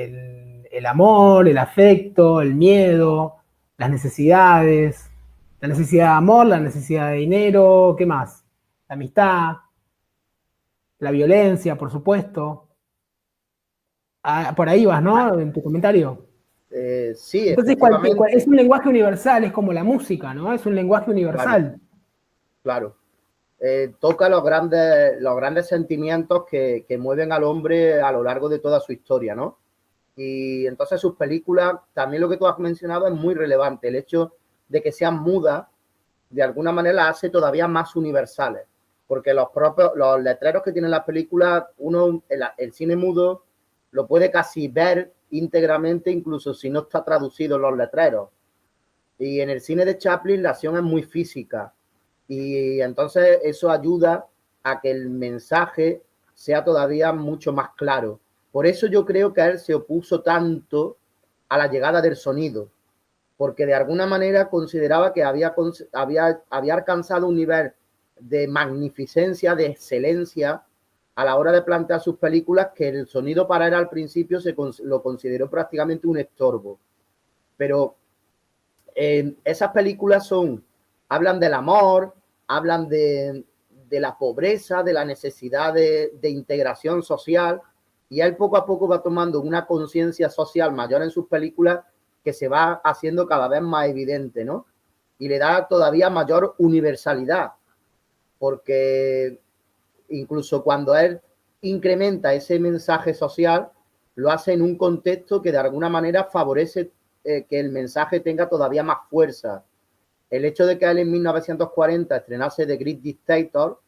el amor, el afecto, el miedo, las necesidades, la necesidad de amor, la necesidad de dinero, ¿qué más? La amistad, la violencia, por supuesto. Ah, por ahí vas, ¿no? En tu comentario. Sí, Entonces, es efectivamente, un lenguaje universal, es como la música, ¿no? Es un lenguaje claro, universal. claro. Toca los grandes sentimientos que mueven al hombre a lo largo de toda su historia, ¿no? Y entonces sus películas, también lo que tú has mencionado es muy relevante. El hecho de que sean mudas, de alguna manera las hace todavía más universales. Porque los letreros que tienen las películas, el cine mudo lo puede casi ver íntegramente, incluso si no está traducido en los letreros. Y en el cine de Chaplin la acción es muy física. Y entonces eso ayuda a que el mensaje sea todavía mucho más claro. Por eso yo creo que él se opuso tanto a la llegada del sonido, porque de alguna manera consideraba que había alcanzado un nivel de magnificencia, de excelencia a la hora de plantear sus películas, que el sonido para él al principio lo consideró prácticamente un estorbo. Pero esas películas hablan del amor, hablan de la pobreza, de la necesidad de integración social, y él poco a poco va tomando una conciencia social mayor en sus películas que se va haciendo cada vez más evidente, ¿no? Y le da todavía mayor universalidad, porque incluso cuando él incrementa ese mensaje social, lo hace en un contexto que de alguna manera favorece que el mensaje tenga todavía más fuerza. El hecho de que él en 1940 estrenase The Great Dictator,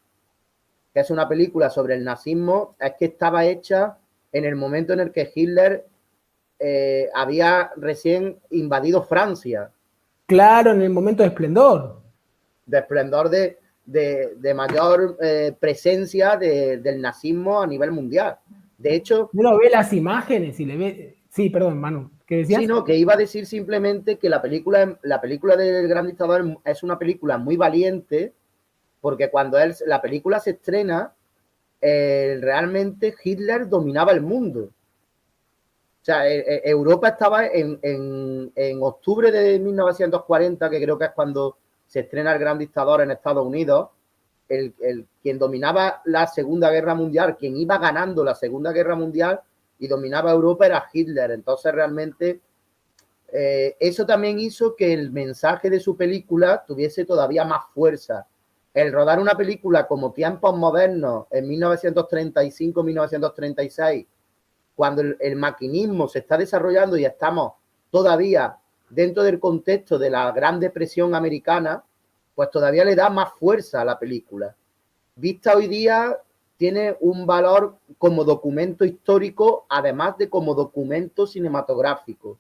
que es una película sobre el nazismo, es que estaba hecha en el momento en el que Hitler había recién invadido Francia. Claro, en el momento de esplendor. De esplendor de mayor presencia del nazismo a nivel mundial. De hecho, Uno ve las imágenes y le ve. Sí, perdón, Manu, ¿qué sí, decías? no, que iba a decir simplemente que la película del Gran Dictador es una película muy valiente, porque cuando la película se estrena, realmente Hitler dominaba el mundo. O sea, Europa estaba en octubre de 1940, que creo que es cuando se estrena el Gran Dictador en Estados Unidos, quien dominaba la Segunda Guerra Mundial, quien iba ganando la Segunda Guerra Mundial y dominaba Europa era Hitler. Entonces realmente eso también hizo que el mensaje de su película tuviese todavía más fuerza. El rodar una película como Tiempos Modernos en 1935-1936, cuando el maquinismo se está desarrollando y estamos todavía dentro del contexto de la Gran Depresión americana, pues todavía le da más fuerza a la película. Vista hoy día, tiene un valor como documento histórico, además de como documento cinematográfico.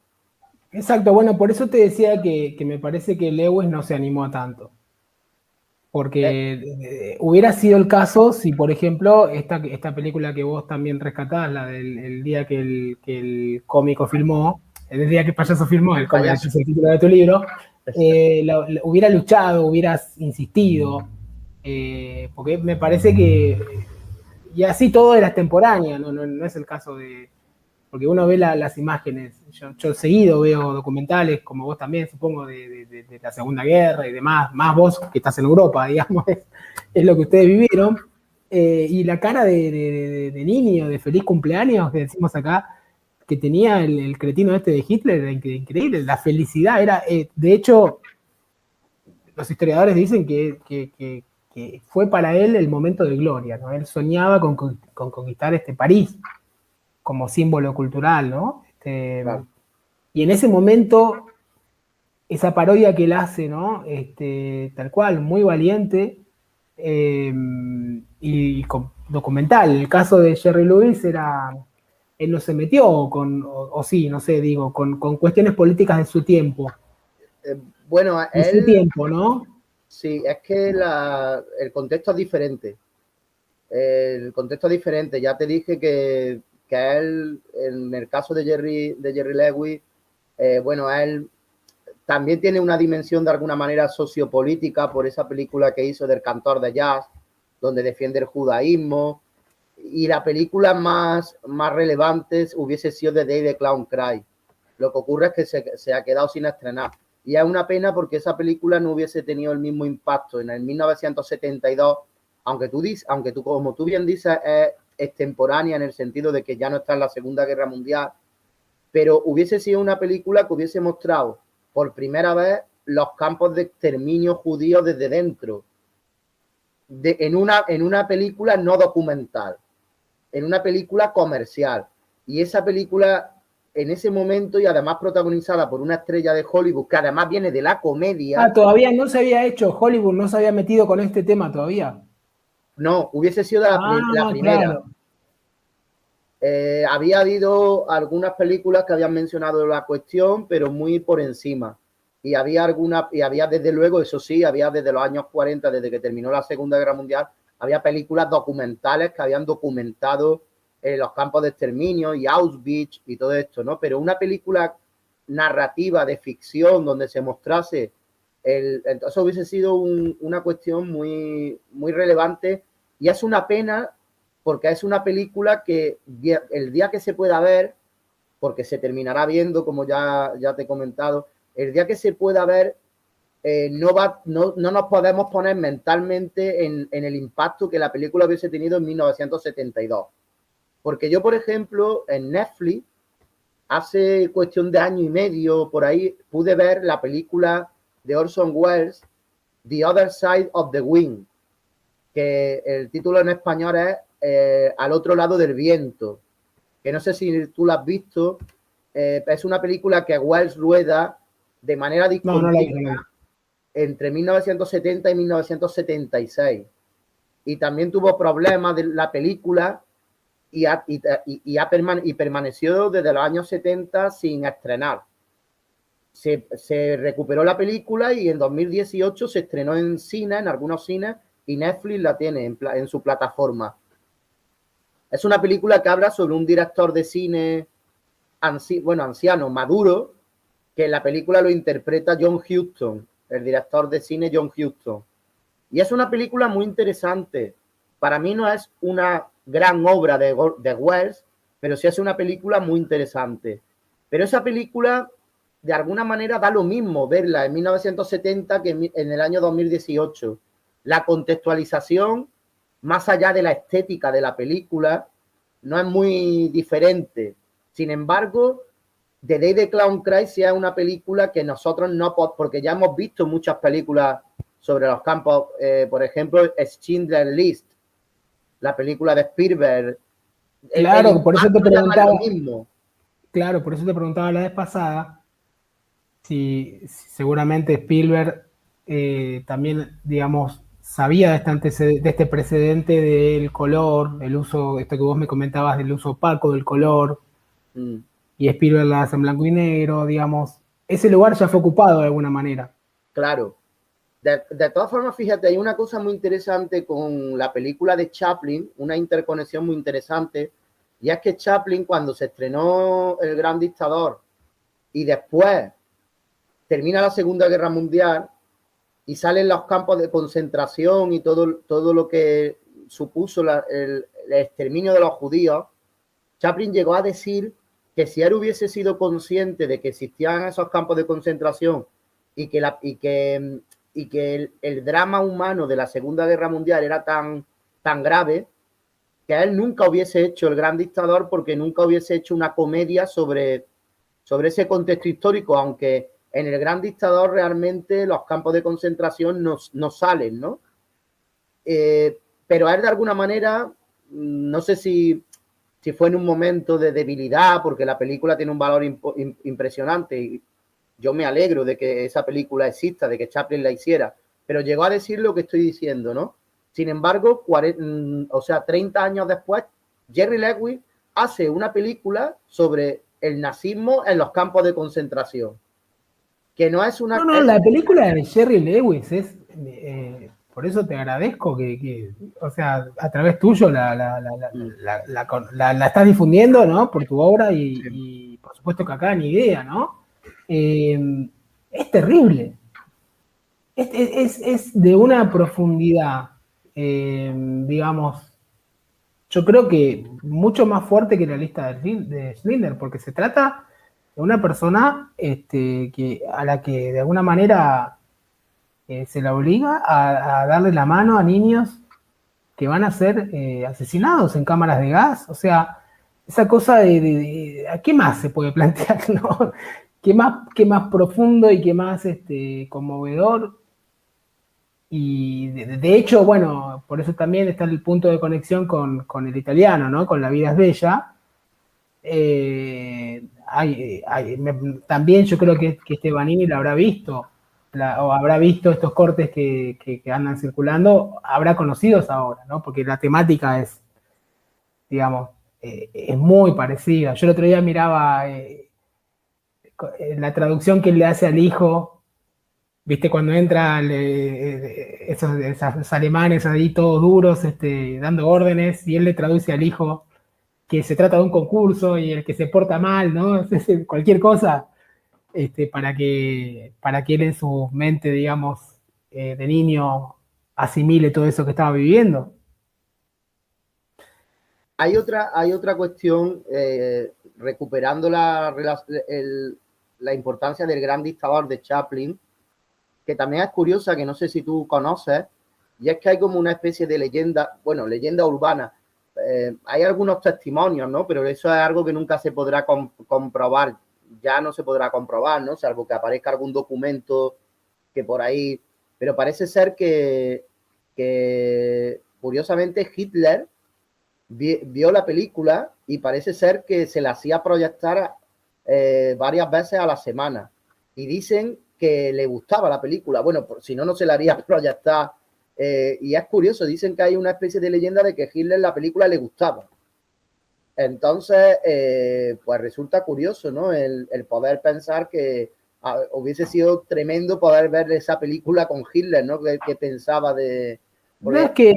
Exacto, bueno, por eso te decía que me parece que Lewis no se animó a tanto. Eh, Porque hubiera sido el caso si, por ejemplo, esta película que vos también rescatás, la del el día que el cómico filmó, el día que el payaso filmó, el ese payaso. es el título de tu libro, hubiera luchado, hubieras insistido, porque me parece que, y así todo era extemporáneo, no es el caso de, porque uno ve las imágenes, yo seguido veo documentales, como vos también, supongo, de la Segunda Guerra y demás, más vos que estás en Europa, digamos, es lo que ustedes vivieron, y la cara de niño, de feliz cumpleaños, que decimos acá, que tenía el cretino este de Hitler, era increíble, la felicidad era, de hecho, los historiadores dicen que fue para él el momento de gloria, ¿no? Él soñaba con conquistar París como símbolo cultural, ¿no? Claro. Y en ese momento, esa parodia que él hace, ¿no? Tal cual, muy valiente y documental. El caso de Jerry Lewis era, él no se metió o sí, no sé, digo, con cuestiones políticas de su tiempo. Bueno, De su él, tiempo, ¿no? sí, es que el contexto es diferente. El contexto es diferente. Ya te dije que él, en el caso de Jerry Lewis, bueno, él también tiene una dimensión de alguna manera sociopolítica por esa película que hizo del cantor de jazz, donde defiende el judaísmo y la película más relevante hubiese sido The Day the Clown Cry. Lo que ocurre es que se ha quedado sin estrenar. Y es una pena porque esa película no hubiese tenido el mismo impacto. En el 1972, aunque tú, como tú bien dices, es extemporánea en el sentido de que ya no está en la Segunda Guerra Mundial, pero hubiese sido una película que hubiese mostrado por primera vez los campos de exterminio judíos desde dentro, en una película no documental, en una película comercial. Y esa película, en ese momento, y además protagonizada por una estrella de Hollywood, que además viene de la comedia. Ah, todavía no se había hecho, Hollywood no se había metido con este tema todavía. No, hubiese sido la primera. Claro. Había habido algunas películas que habían mencionado la cuestión, pero muy por encima. Y había desde luego, eso sí, había desde los años 40, desde que terminó la Segunda Guerra Mundial, había películas documentales que habían documentado los campos de exterminio y Auschwitz y todo esto, ¿no? Pero una película narrativa de ficción donde se mostrase entonces hubiese sido una cuestión muy, muy relevante, y es una pena porque es una película que el día que se pueda ver, porque se terminará viendo, como ya te he comentado, el día que se pueda ver, no nos podemos poner mentalmente en el impacto que la película hubiese tenido en 1972. Porque yo, por ejemplo, en Netflix, hace cuestión de año y medio, por ahí, pude ver la película de Orson Welles, The Other Side of the Wind, que el título en español es Al otro lado del viento, que no sé si tú la has visto. Es una película que Welles rueda de manera discontinua entre 1970 y 1976. Y también tuvo problemas de la película y permaneció desde los años 70 sin estrenar. Se recuperó la película y en 2018 se estrenó en cine, en algunos cines, y Netflix la tiene en su plataforma. Es una película que habla sobre un director de cine anciano, maduro, que en la película lo interpreta John Huston, el director de cine John Huston. Y es una película muy interesante. Para mí no es una gran obra de Welles, pero sí es una película muy interesante. Pero esa película, de alguna manera, da lo mismo verla en 1970 que en el año 2018. La contextualización, más allá de la estética de la película, no es muy diferente. Sin embargo, The Day the Clown Cry sí es una película que nosotros no, porque ya hemos visto muchas películas sobre los campos, por ejemplo, Schindler's List, la película de Spielberg. Claro, por eso te preguntaba. Claro, por eso te preguntaba la vez pasada si seguramente Spielberg también, digamos, sabía de este precedente del color, el uso, esto que vos me comentabas del uso opaco del color, y Spielberg la hace en blanco y negro, digamos, ese lugar ya fue ocupado de alguna manera. Claro. De todas formas, fíjate, hay una cosa muy interesante con la película de Chaplin, una interconexión muy interesante, y es que Chaplin, cuando se estrenó El Gran Dictador y después termina la Segunda Guerra Mundial y salen los campos de concentración y todo lo que supuso el exterminio de los judíos, Chaplin llegó a decir que si él hubiese sido consciente de que existían esos campos de concentración y que el drama humano de la Segunda Guerra Mundial era tan grave, que él nunca hubiese hecho El Gran Dictador, porque nunca hubiese hecho una comedia sobre ese contexto histórico, aunque en El Gran Dictador realmente los campos de concentración no salen, ¿no? Pero a él, de alguna manera, no sé si fue en un momento de debilidad, porque la película tiene un valor impresionante y yo me alegro de que esa película exista, de que Chaplin la hiciera, pero llegó a decir lo que estoy diciendo, ¿no? Sin embargo, 30 años después, Jerry Lewis hace una película sobre el nazismo en los campos de concentración. Que no es una... No, la película de Jerry Lewis es... por eso te agradezco que o sea, a través tuyo la estás difundiendo, ¿no? Por tu obra y por supuesto que acá ni idea, ¿no? Es terrible. Es de una profundidad, digamos, yo creo que mucho más fuerte que la lista de Schindler, porque se trata de una persona a la que de alguna manera se la obliga a darle la mano a niños que van a ser asesinados en cámaras de gas. O sea, esa cosa ¿a qué más se puede plantear, no? Qué más profundo y qué más conmovedor? Y de hecho, bueno, por eso también está el punto de conexión con el italiano, ¿no? Con La vida es bella. También yo creo que Stefanini lo habrá visto, o habrá visto estos cortes que andan circulando, habrá conocidos ahora, ¿no? Porque la temática es, digamos, es muy parecida. Yo el otro día miraba la traducción que él le hace al hijo. ¿Viste? Cuando entran esos alemanes ahí todos duros, dando órdenes, y él le traduce al hijo que se trata de un concurso y el que se porta mal, ¿no? Cualquier cosa, para que él en su mente, digamos, de niño, asimile todo eso que estaba viviendo. Hay otra cuestión, recuperando la importancia del gran dictador de Chaplin, que también es curiosa, que no sé si tú conoces, y es que hay como una especie de leyenda, bueno, leyenda urbana. Hay algunos testimonios, ¿no? Pero eso es algo que nunca se podrá comprobar, ya no se podrá comprobar, ¿no? Salvo que aparezca algún documento que por ahí... Pero parece ser que curiosamente Hitler vio la película y parece ser que se la hacía proyectar varias veces a la semana. Y dicen que le gustaba la película. Bueno, si no, no se la haría proyectar. Y es curioso, dicen que hay una especie de leyenda de que Hitler la película le gustaba. Entonces, pues resulta curioso, ¿no? El poder pensar que hubiese sido tremendo poder ver esa película con Hitler, ¿no? Que pensaba de... No, es que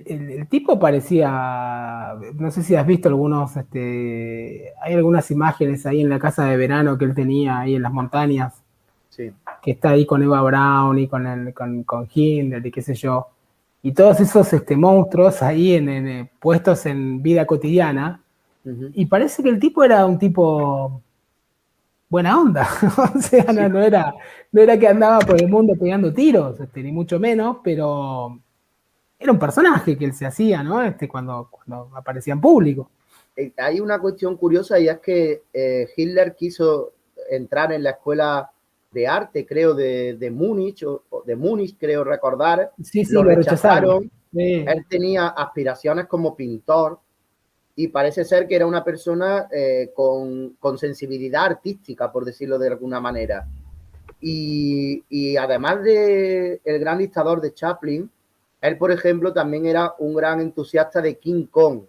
el tipo parecía, no sé si has visto hay algunas imágenes ahí en la casa de verano que él tenía ahí en las montañas, sí, que está ahí con Eva Braun y con Hitler y qué sé yo, y todos esos monstruos ahí puestos en vida cotidiana, y parece que el tipo era un tipo buena onda, o sea, sí. no era que andaba por el mundo pegando tiros, ni mucho menos, pero era un personaje que él se hacía, ¿no? Cuando aparecía en público. Hay una cuestión curiosa, y es que Hitler quiso entrar en la escuela de arte, creo, de Múnich, o de Múnich, creo recordar. Sí, Lo lo rechazaron. Sí. Él tenía aspiraciones como pintor y parece ser que era una persona con sensibilidad artística, por decirlo de alguna manera. Y además de El gran dictador de Chaplin, él, por ejemplo, también era un gran entusiasta de King Kong,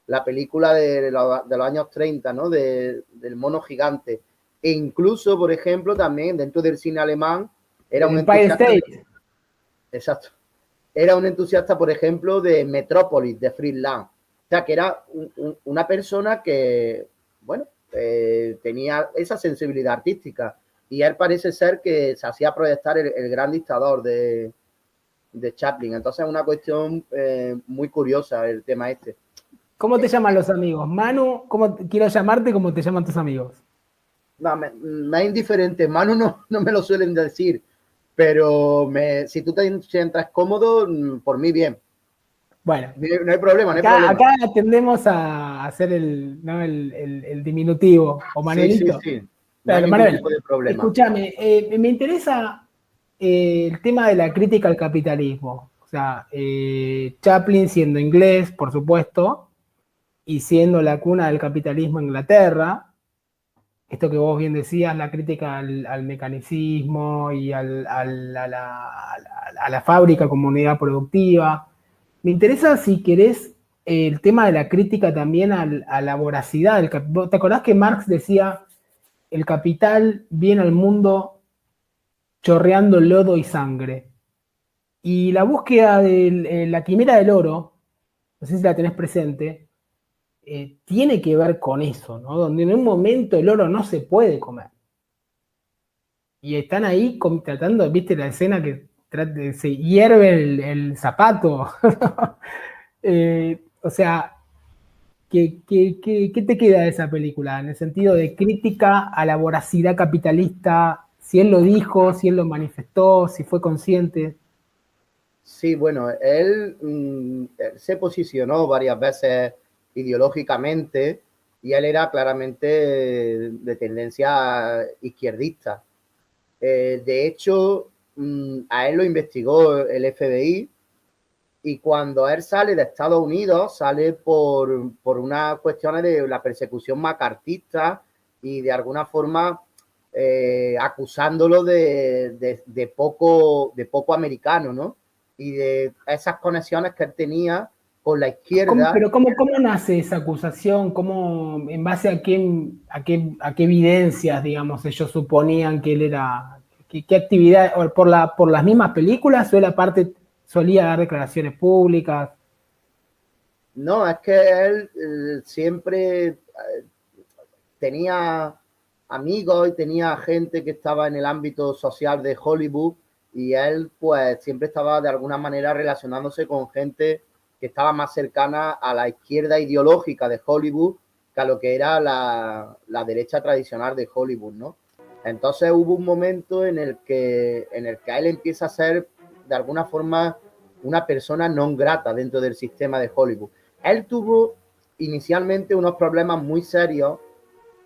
la película de los años 30, ¿no? Del mono gigante. E incluso, por ejemplo, también dentro del cine alemán era un entusiasta. Exacto. Era un entusiasta, por ejemplo, de Metrópolis, de Fritz Lang. O sea, que era una persona que, bueno, tenía esa sensibilidad artística. Y él parece ser que se hacía proyectar el gran dictador de Chaplin. Entonces es una cuestión muy curiosa el tema este. ¿Cómo te llaman los amigos? Manu, quiero llamarte como te llaman tus amigos? No, me es indiferente. Manu no me lo suelen decir, pero si tú te sientas cómodo, por mí bien. Bueno, no hay problema, no hay problema. Acá tendemos a hacer el diminutivo, o Manuelito. Sí. No hay Manuel, tipo de problema. Escúchame, me interesa el tema de la crítica al capitalismo. O sea, Chaplin siendo inglés, por supuesto, y siendo la cuna del capitalismo en Inglaterra, esto que vos bien decías, la crítica al mecanicismo y a la fábrica como unidad productiva. Me interesa, si querés, el tema de la crítica también a la voracidad. ¿Te acordás que Marx decía, el capital viene al mundo chorreando lodo y sangre? Y la búsqueda de la quimera del oro, no sé si la tenés presente, tiene que ver con eso, ¿no? Donde en un momento el oro no se puede comer. Y están ahí tratando, ¿viste la escena que se hierve el zapato? O sea, ¿qué te queda de esa película? En el sentido de crítica a la voracidad capitalista, si él lo dijo, si él lo manifestó, si fue consciente. Sí, bueno, él se posicionó varias veces ideológicamente y él era claramente de tendencia izquierdista. De hecho, a él lo investigó el FBI y cuando él sale de Estados Unidos, sale por unas cuestiones de la persecución macartista y de alguna forma acusándolo de poco americano, ¿no? Y de esas conexiones que él tenía con la izquierda. Pero ¿cómo nace esa acusación? ¿Cómo, en base a qué evidencias, digamos, ellos suponían que él era, qué actividad, o por las mismas películas o él aparte solía dar declaraciones públicas? No, es que él siempre tenía amigos y tenía gente que estaba en el ámbito social de Hollywood y él pues siempre estaba de alguna manera relacionándose con gente que estaba más cercana a la izquierda ideológica de Hollywood que a lo que era la derecha tradicional de Hollywood, ¿no? Entonces hubo un momento en el que él empieza a ser de alguna forma una persona non grata dentro del sistema de Hollywood. Él tuvo inicialmente unos problemas muy serios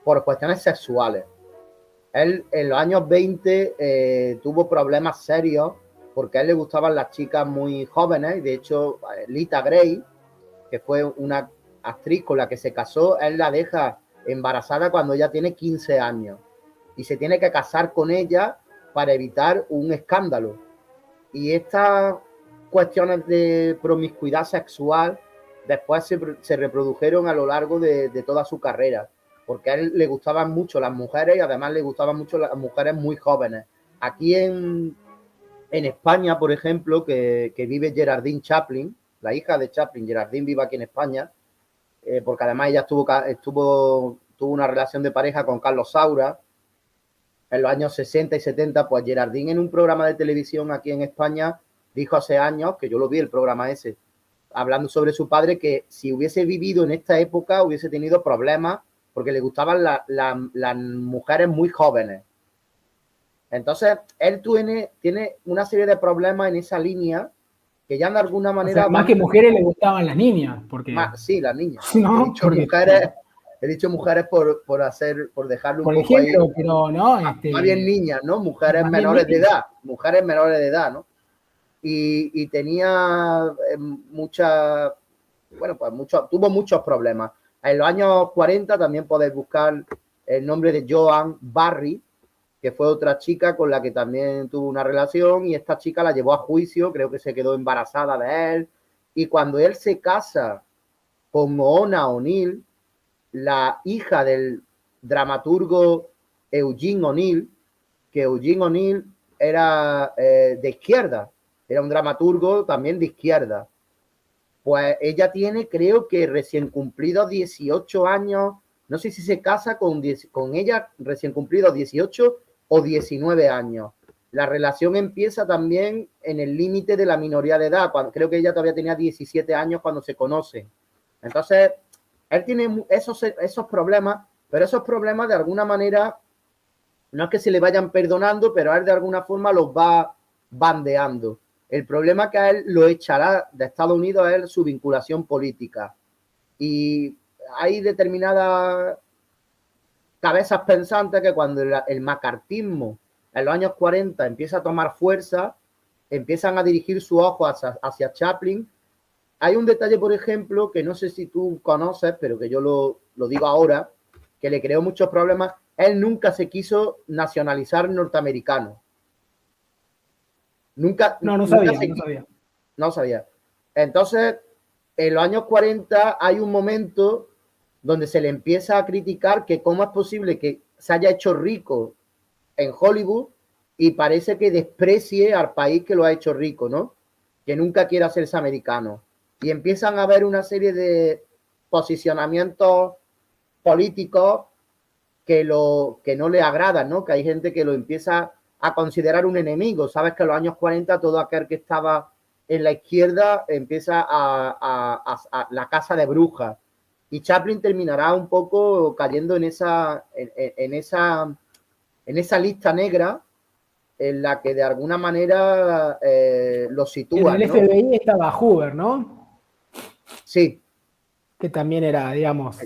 por cuestiones sexuales. Él en los años 20 tuvo problemas serios porque a él le gustaban las chicas muy jóvenes y de hecho Lita Grey, que fue una actriz con la que se casó, él la deja embarazada cuando ella tiene 15 años y se tiene que casar con ella para evitar un escándalo. Y estas cuestiones de promiscuidad sexual después se reprodujeron a lo largo de toda su carrera, porque a él le gustaban mucho las mujeres y además le gustaban mucho las mujeres muy jóvenes. Aquí en España, por ejemplo, que vive Geraldine Chaplin, la hija de Chaplin, Geraldine vive aquí en España, porque además ella tuvo una relación de pareja con Carlos Saura en los años 60 y 70, pues Geraldine en un programa de televisión aquí en España dijo hace años, que yo lo vi el programa ese, hablando sobre su padre, que si hubiese vivido en esta época hubiese tenido problemas porque le gustaban las mujeres muy jóvenes. Entonces, él tiene una serie de problemas en esa línea que ya de alguna manera... O sea, más que mujeres le gustaban las niñas, porque... Sí, las niñas. No, he dicho mujeres por dejarlo por un poco ejemplo, ahí. pero no, Más bien niñas, ¿no? Mujeres menores de edad, ¿no? Y tenía tuvo muchos problemas. En los años 40 también podéis buscar el nombre de Joan Barry, que fue otra chica con la que también tuvo una relación y esta chica la llevó a juicio, creo que se quedó embarazada de él. Y cuando él se casa con Oona O'Neill, la hija del dramaturgo Eugene O'Neill, que Eugene O'Neill era de izquierda, era un dramaturgo también de izquierda. Pues ella tiene, creo que recién cumplidos 18 años, no sé si se casa con ella recién cumplidos 18 o 19 años. La relación empieza también en el límite de la minoría de edad, creo que ella todavía tenía 17 años cuando se conocen. Entonces, él tiene esos problemas, pero esos problemas de alguna manera no es que se le vayan perdonando, pero a él de alguna forma los va bandeando. El problema que a él lo echará de Estados Unidos es su vinculación política. Y hay determinadas cabezas pensantes que cuando el macartismo en los años 40 empieza a tomar fuerza, empiezan a dirigir su ojo hacia Chaplin. Hay un detalle, por ejemplo, que no sé si tú conoces, pero que yo lo digo ahora, que le creó muchos problemas. Él nunca se quiso nacionalizar norteamericano. No sabía. Entonces, en los años 40 hay un momento donde se le empieza a criticar que cómo es posible que se haya hecho rico en Hollywood y parece que desprecie al país que lo ha hecho rico, ¿no? Que nunca quiera hacerse americano. Y empiezan a haber una serie de posicionamientos políticos que no le agradan, ¿no? Que hay gente que lo empieza a considerar un enemigo. Sabes que en los años 40 todo aquel que estaba en la izquierda empieza a la casa de brujas. Y Chaplin terminará un poco cayendo en esa lista negra en la que de alguna manera lo sitúan, en el FBI estaba Hoover, ¿no? Sí. Que también era, digamos,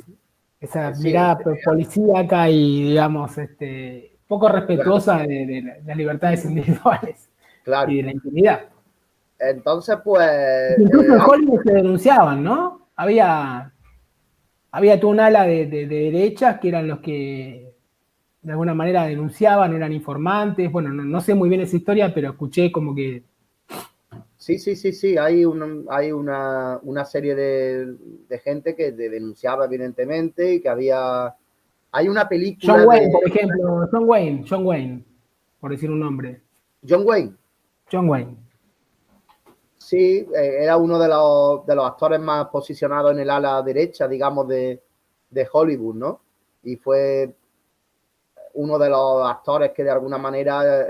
esa Sí, mirada policíaca y, digamos, poco respetuosa claro, de las libertades individuales claro. y de la intimidad. Entonces, pues... Incluso en Hollywood se denunciaban, ¿no? Había todo un ala de derechas que eran los que de alguna manera denunciaban, eran informantes. Bueno, no sé muy bien esa historia, pero escuché como que... Sí. Hay una serie de gente que denunciaba evidentemente y que había... Hay una película John Wayne, por ejemplo, John Wayne, por decir un nombre. John Wayne. John Wayne. Sí, era uno de los actores más posicionados en el ala derecha, digamos, de Hollywood, ¿no? Y fue uno de los actores que de alguna manera...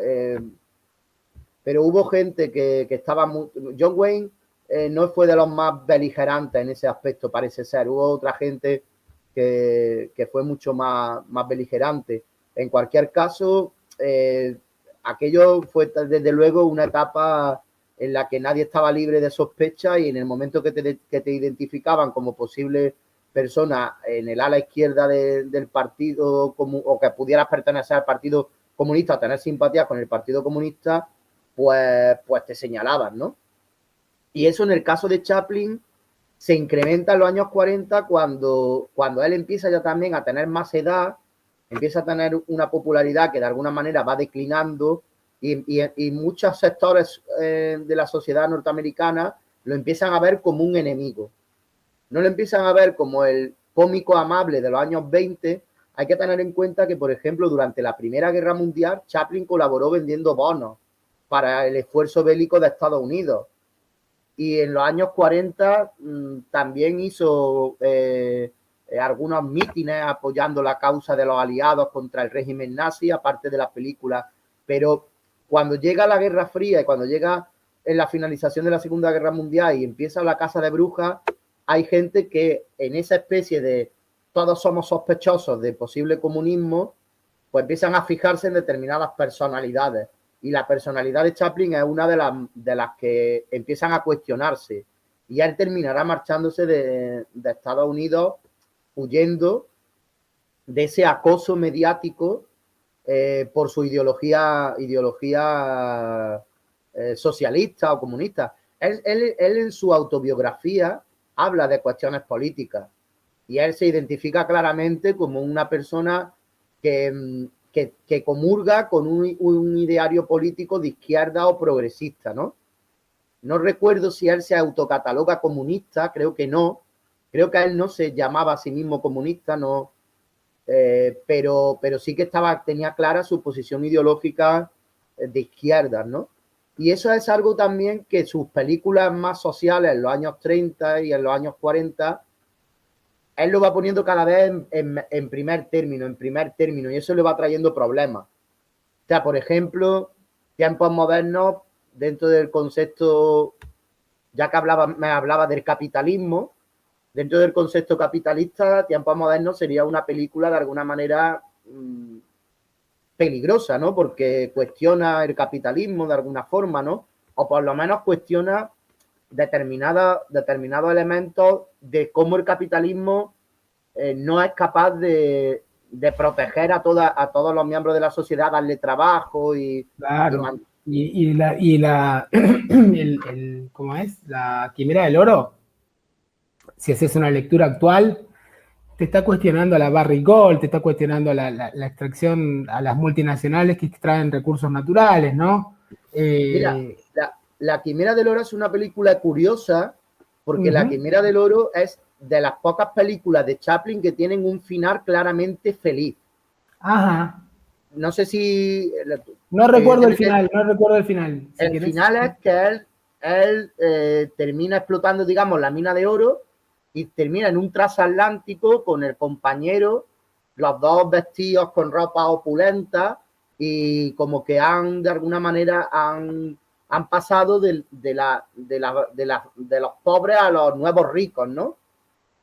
pero hubo gente que estaba... John Wayne no fue de los más beligerantes en ese aspecto, parece ser. Hubo otra gente que fue mucho más beligerante. En cualquier caso, aquello fue desde luego una etapa en la que nadie estaba libre de sospecha y en el momento que te identificaban como posible persona en el ala izquierda del partido o que pudieras pertenecer al Partido Comunista o tener simpatía con el Partido Comunista, pues te señalaban, ¿no? Y eso en el caso de Chaplin se incrementa en los años 40 cuando él empieza ya también a tener más edad, empieza a tener una popularidad que de alguna manera va declinando y muchos sectores de la sociedad norteamericana lo empiezan a ver como un enemigo. No lo empiezan a ver como el cómico amable de los años 20. Hay que tener en cuenta que, por ejemplo, durante la Primera Guerra Mundial, Chaplin colaboró vendiendo bonos para el esfuerzo bélico de Estados Unidos. Y en los años 40 también hizo algunos mítines apoyando la causa de los aliados contra el régimen nazi, aparte de las películas. Pero cuando llega la Guerra Fría y cuando llega en la finalización de la Segunda Guerra Mundial y empieza la Casa de Brujas, hay gente que en esa especie de todos somos sospechosos de posible comunismo, pues empiezan a fijarse en determinadas personalidades. Y la personalidad de Chaplin es una de las que empiezan a cuestionarse. Y él terminará marchándose de Estados Unidos huyendo de ese acoso mediático por su ideología socialista o comunista. Él en su autobiografía habla de cuestiones políticas y él se identifica claramente como una persona que comulga con un ideario político de izquierda o progresista, ¿no? No recuerdo si él se autocataloga comunista, creo que no. Creo que él no se llamaba a sí mismo comunista, no. Pero sí que tenía clara su posición ideológica de izquierda, ¿no? Y eso es algo también que sus películas más sociales en los años 30 y en los años 40 él lo va poniendo cada vez en primer término, y eso le va trayendo problemas. O sea, por ejemplo, tiempos modernos, dentro del concepto, ya que me hablaba del capitalismo, dentro del concepto capitalista, tiempos modernos sería una película de alguna manera peligrosa, ¿no? Porque cuestiona el capitalismo de alguna forma, ¿no? O por lo menos cuestiona determinados elementos de cómo el capitalismo no es capaz de proteger a todos los miembros de la sociedad, darle trabajo y... Claro. ¿Cómo es? La Quimera del Oro, si haces una lectura actual, te está cuestionando a la Barrick Gold, te está cuestionando la extracción a las multinacionales que extraen recursos naturales, ¿no? Mira, la Quimera del Oro es una película curiosa porque La Quimera del Oro es de las pocas películas de Chaplin que tienen un final claramente feliz. Ajá. No sé si... No recuerdo el final, no recuerdo el final. El final es que él termina explotando, digamos, la mina de oro y termina en un transatlántico con el compañero, los dos vestidos con ropa opulenta y como que de alguna manera han han pasado de los pobres a los nuevos ricos, ¿no?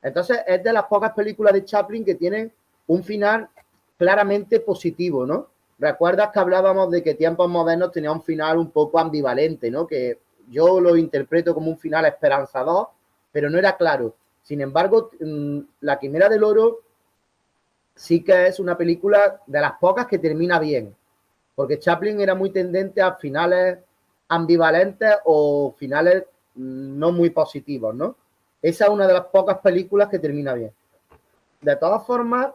Entonces es de las pocas películas de Chaplin que tienen un final claramente positivo, ¿no? ¿Recuerdas que hablábamos de que Tiempos Modernos tenía un final un poco ambivalente, ¿no? Que yo lo interpreto como un final esperanzador, pero no era claro. Sin embargo, La Quimera del Oro sí que es una película de las pocas que termina bien, porque Chaplin era muy tendente a finales ambivalentes o finales no muy positivos, ¿no? Esa es una de las pocas películas que termina bien. De todas formas,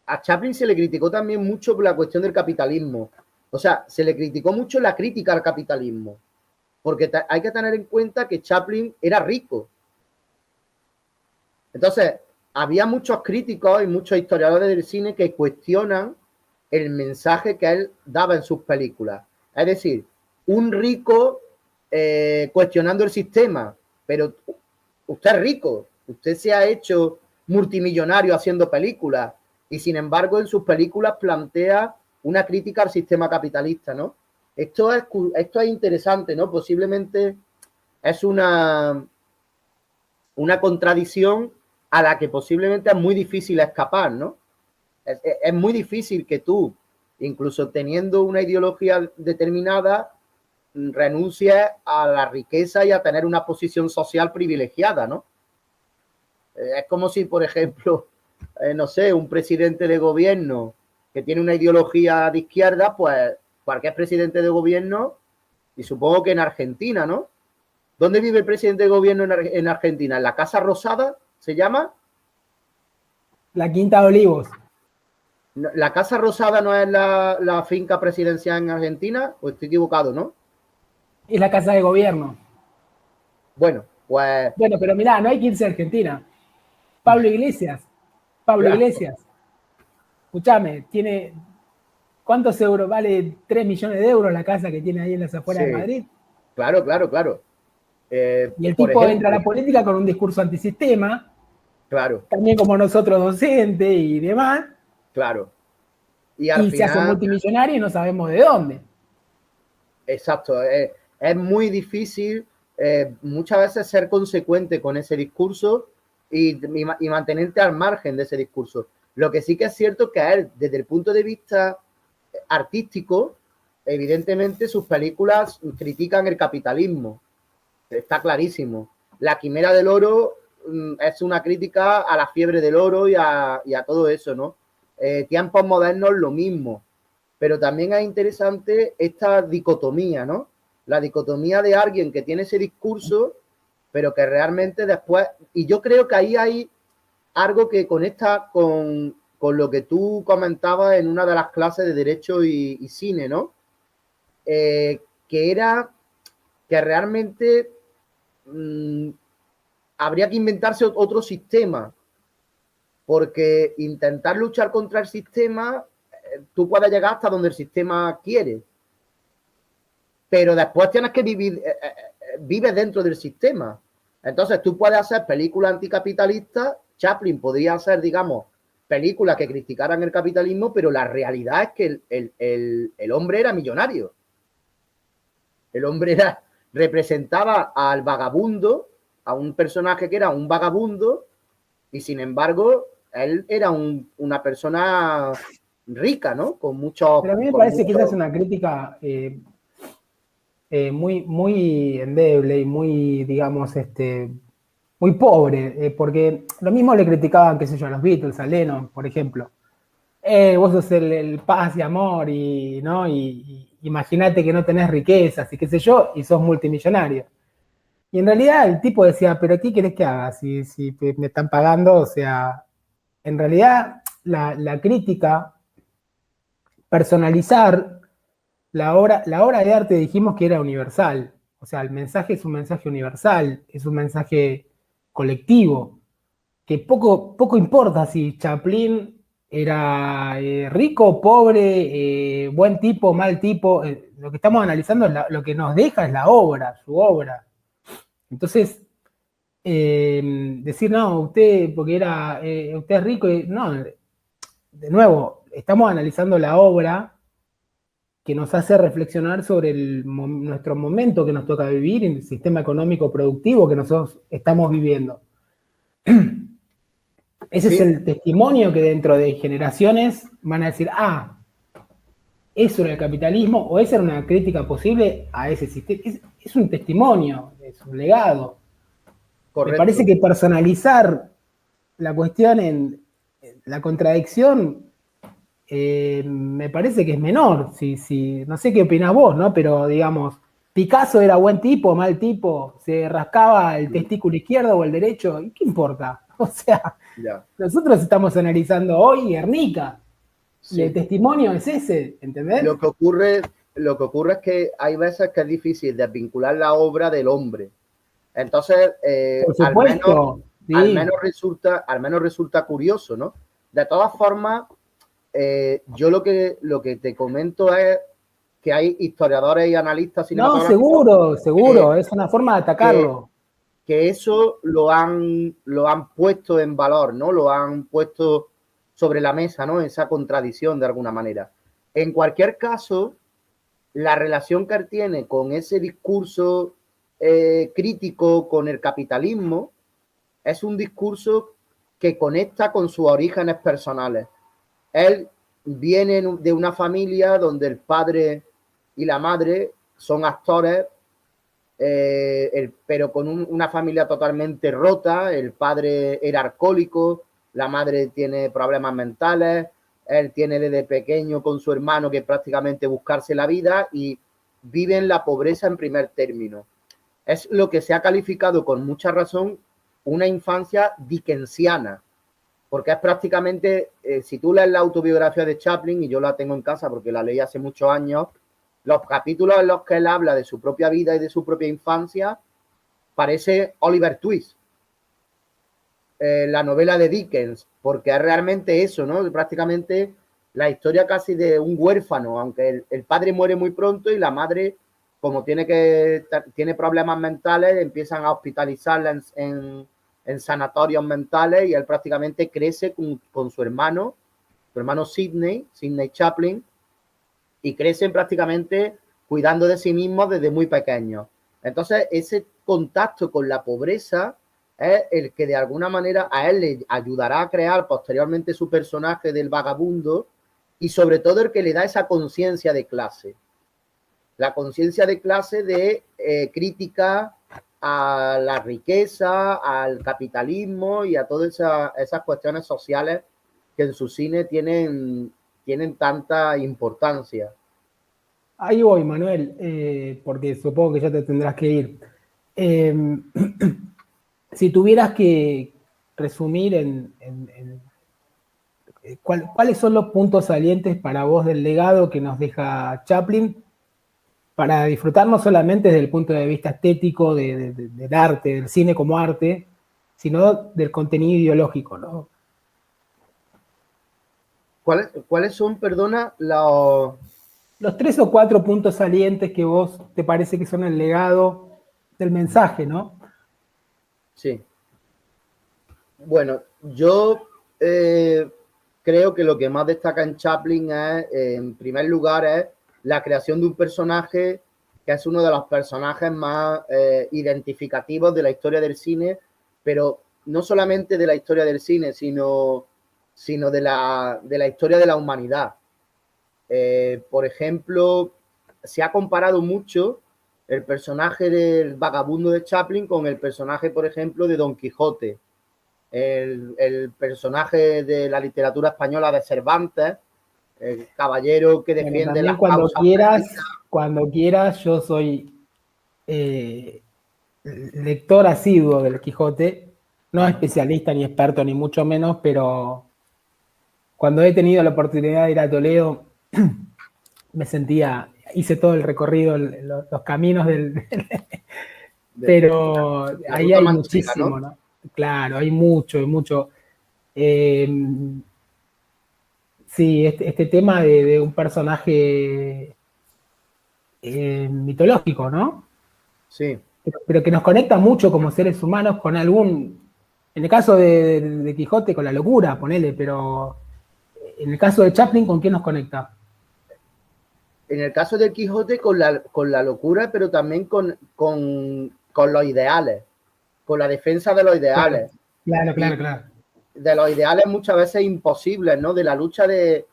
a Chaplin se le criticó también mucho por la cuestión del capitalismo. O sea, se le criticó mucho la crítica al capitalismo, porque hay que tener en cuenta que Chaplin era rico. Entonces, había muchos críticos y muchos historiadores del cine que cuestionan el mensaje que él daba en sus películas. Es decir, un rico cuestionando el sistema, pero usted es rico, usted se ha hecho multimillonario haciendo películas y sin embargo en sus películas plantea una crítica al sistema capitalista, ¿no? Esto es interesante, ¿no? Posiblemente es una contradicción a la que posiblemente es muy difícil escapar, ¿no? Es muy difícil que tú, incluso teniendo una ideología determinada, renuncies a la riqueza y a tener una posición social privilegiada, ¿no? Es como si, por ejemplo, no sé, un presidente de gobierno que tiene una ideología de izquierda, pues cualquier presidente de gobierno, y supongo que en Argentina, ¿no? ¿Dónde vive el presidente de gobierno en Argentina? ¿En la Casa Rosada se llama? La Quinta de Olivos. ¿La Casa Rosada no es la finca presidencial en Argentina? ¿O estoy equivocado, no? Es la casa de gobierno. Bueno, pues... Bueno, pero mirá, no hay que irse a Argentina. Pablo Iglesias. Claro. Escúchame, tiene... ¿Cuántos euros vale 3 millones de euros la casa que tiene ahí en las afueras de Madrid? Claro. Y el tipo entra a la política con un discurso antisistema. Claro. También como nosotros docentes y demás. Claro. Y al final, se hace multimillonario y no sabemos de dónde. Exacto. Es muy difícil muchas veces ser consecuente con ese discurso y mantenerte al margen de ese discurso. Lo que sí que es cierto que a él, desde el punto de vista artístico, evidentemente sus películas critican el capitalismo. Está clarísimo. La Quimera del Oro es una crítica a la fiebre del oro y a todo eso, ¿no? Tiempos Modernos, lo mismo. Pero también es interesante esta dicotomía, ¿no? La dicotomía de alguien que tiene ese discurso, pero que realmente después... Y yo creo que ahí hay algo que conecta con lo que tú comentabas en una de las clases de Derecho y Cine, ¿no? Que era que realmente habría que inventarse otro sistema, porque intentar luchar contra el sistema, tú puedes llegar hasta donde el sistema quiere, pero después tienes que vives dentro del sistema. Entonces tú puedes hacer películas anticapitalistas. Chaplin podría hacer, digamos, películas que criticaran el capitalismo, pero la realidad es que el hombre era millonario. El hombre representaba al vagabundo, a un personaje que era un vagabundo, y sin embargo, él era una persona rica, ¿no? Con mucho... Pero a mí me parece que esa es una crítica muy endeble y muy, digamos, muy pobre, porque lo mismo le criticaban, qué sé yo, a los Beatles, a Lennon, por ejemplo. Vos sos el paz y amor, ¿no? Y imagínate que no tenés riquezas y qué sé yo, y sos multimillonario. Y en realidad el tipo decía, pero ¿qué querés que haga si me están pagando? O sea, en realidad la crítica, personalizar la obra de arte, dijimos que era universal. O sea, el mensaje es un mensaje universal, es un mensaje colectivo, que poco importa si Chaplin era rico, pobre, buen tipo, mal tipo. Lo que estamos analizando, lo que nos deja es la obra, su obra. Entonces, decir, no, usted, porque usted es rico, no, de nuevo, estamos analizando la obra que nos hace reflexionar sobre nuestro momento que nos toca vivir en el sistema económico productivo que nosotros estamos viviendo. Ese Sí. es el testimonio que dentro de generaciones van a decir, eso era el capitalismo, o esa era una crítica posible a ese sistema. Es un testimonio, es un legado. Correcto. Me parece que personalizar la cuestión en la contradicción me parece que es menor. No sé qué opinás vos, ¿no? Pero digamos, Picasso era buen tipo, mal tipo, se rascaba el testículo izquierdo o el derecho, ¿y qué importa? O sea, nosotros estamos analizando hoy Guernica. Sí. Y el testimonio es ese, ¿entendés? Lo que ocurre es que hay veces que es difícil desvincular la obra del hombre. Entonces, al menos resulta curioso, ¿no? De todas formas, yo lo que te comento es que hay historiadores y analistas cinematográficos. No, seguro, es una forma de atacarlo. Que eso lo han puesto en valor, ¿no? Lo han puesto sobre la mesa, ¿no? Esa contradicción de alguna manera. En cualquier caso, la relación que él tiene con ese discurso crítico con el capitalismo es un discurso que conecta con sus orígenes personales. Él viene de una familia donde el padre y la madre son actores, pero con una familia totalmente rota. El padre era alcohólico, la madre tiene problemas mentales, él tiene desde pequeño con su hermano que prácticamente buscarse la vida y vive en la pobreza en primer término. Es lo que se ha calificado con mucha razón una infancia dickensiana, porque es prácticamente, si tú lees la autobiografía de Chaplin, y yo la tengo en casa porque la leí hace muchos años, los capítulos en los que él habla de su propia vida y de su propia infancia, parece Oliver Twist, la novela de Dickens, porque es realmente eso, ¿no? Prácticamente la historia casi de un huérfano, aunque el padre muere muy pronto y la madre, como tiene problemas mentales, empiezan a hospitalizarla en sanatorios mentales y él prácticamente crece con su hermano Sidney Chaplin, y crecen prácticamente cuidando de sí mismos desde muy pequeños. Entonces, ese contacto con la pobreza es el que de alguna manera a él le ayudará a crear posteriormente su personaje del vagabundo, y sobre todo el que le da esa conciencia de clase. La conciencia de clase de crítica a la riqueza, al capitalismo y a todas esas cuestiones sociales que en su cine tienen tanta importancia. Ahí voy, Manuel, porque supongo que ya te tendrás que ir. Si tuvieras que resumir ¿cuáles son los puntos salientes para vos del legado que nos deja Chaplin para disfrutar no solamente desde el punto de vista estético del arte, del cine como arte, sino del contenido ideológico, ¿no? ¿Cuáles son, perdona, los 3 o 4 puntos salientes que vos te parece que son el legado del mensaje, ¿no? Sí. Bueno, yo creo que lo que más destaca en Chaplin es, en primer lugar, es la creación de un personaje que es uno de los personajes más identificativos de la historia del cine, pero no solamente de la historia del cine, sino de la historia de la humanidad. Por ejemplo, se ha comparado mucho el personaje del vagabundo de Chaplin con el personaje, por ejemplo, de Don Quijote, el personaje de la literatura española de Cervantes, el caballero que defiende las causas. Cuando quieras, yo soy lector asiduo del Quijote, no especialista ni experto ni mucho menos, pero cuando he tenido la oportunidad de ir a Toledo, hice todo el recorrido, los caminos pero ahí hay muchísimo, ¿no? Claro, hay mucho. Sí, este tema de un personaje mitológico, ¿no? Sí. Pero que nos conecta mucho como seres humanos con en el caso de Quijote, con la locura, ponele, pero en el caso de Chaplin, ¿con quién nos conecta? en el caso del Quijote con la locura, pero también con los ideales, con la defensa de los ideales. Claro, claro, claro. De los ideales muchas veces imposibles, ¿no? De la lucha del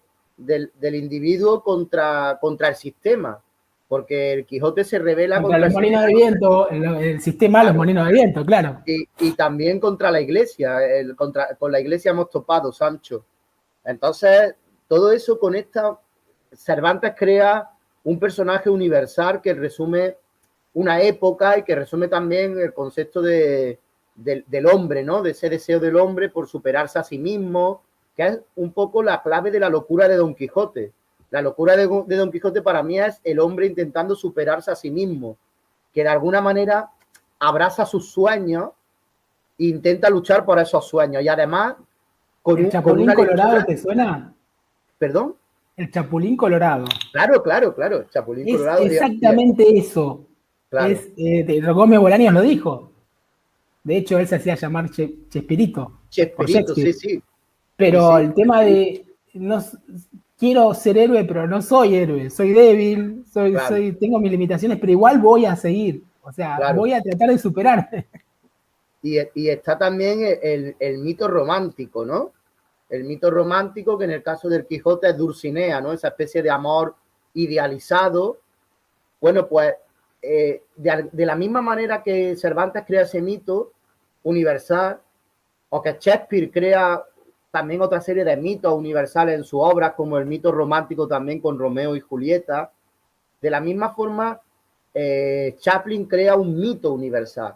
individuo contra el sistema, porque el Quijote se revela contra los molinos de viento, el sistema de los molinos de viento, claro. Y también contra la iglesia, con la iglesia hemos topado, Sancho. Entonces, todo eso conecta. Cervantes crea un personaje universal que resume una época y que resume también el concepto del hombre, ¿no? De ese deseo del hombre por superarse a sí mismo, que es un poco la clave de la locura de Don Quijote. La locura de Don Quijote para mí es el hombre intentando superarse a sí mismo, que de alguna manera abraza sus sueños e intenta luchar por esos sueños. Y además, ¿El Chapulín Colorado te suena? ¿Perdón? El Chapulín Colorado. Claro, el Chapulín Colorado. Exactamente eso. Claro. Gómez Bolaños lo dijo. De hecho, él se hacía llamar Chespirito. Chespirito, sí. Pero sí. El tema de quiero ser héroe, pero no soy héroe. Soy débil, tengo mis limitaciones, pero igual voy a seguir. O sea, voy a tratar de superarme. Y está también el mito romántico, ¿no? El mito romántico, que en el caso del Quijote es Dulcinea, ¿no? Esa especie de amor idealizado. Bueno, pues de la misma manera que Cervantes crea ese mito universal, o que Shakespeare crea también otra serie de mitos universales en sus obras, como el mito romántico también con Romeo y Julieta. De la misma forma, Chaplin crea un mito universal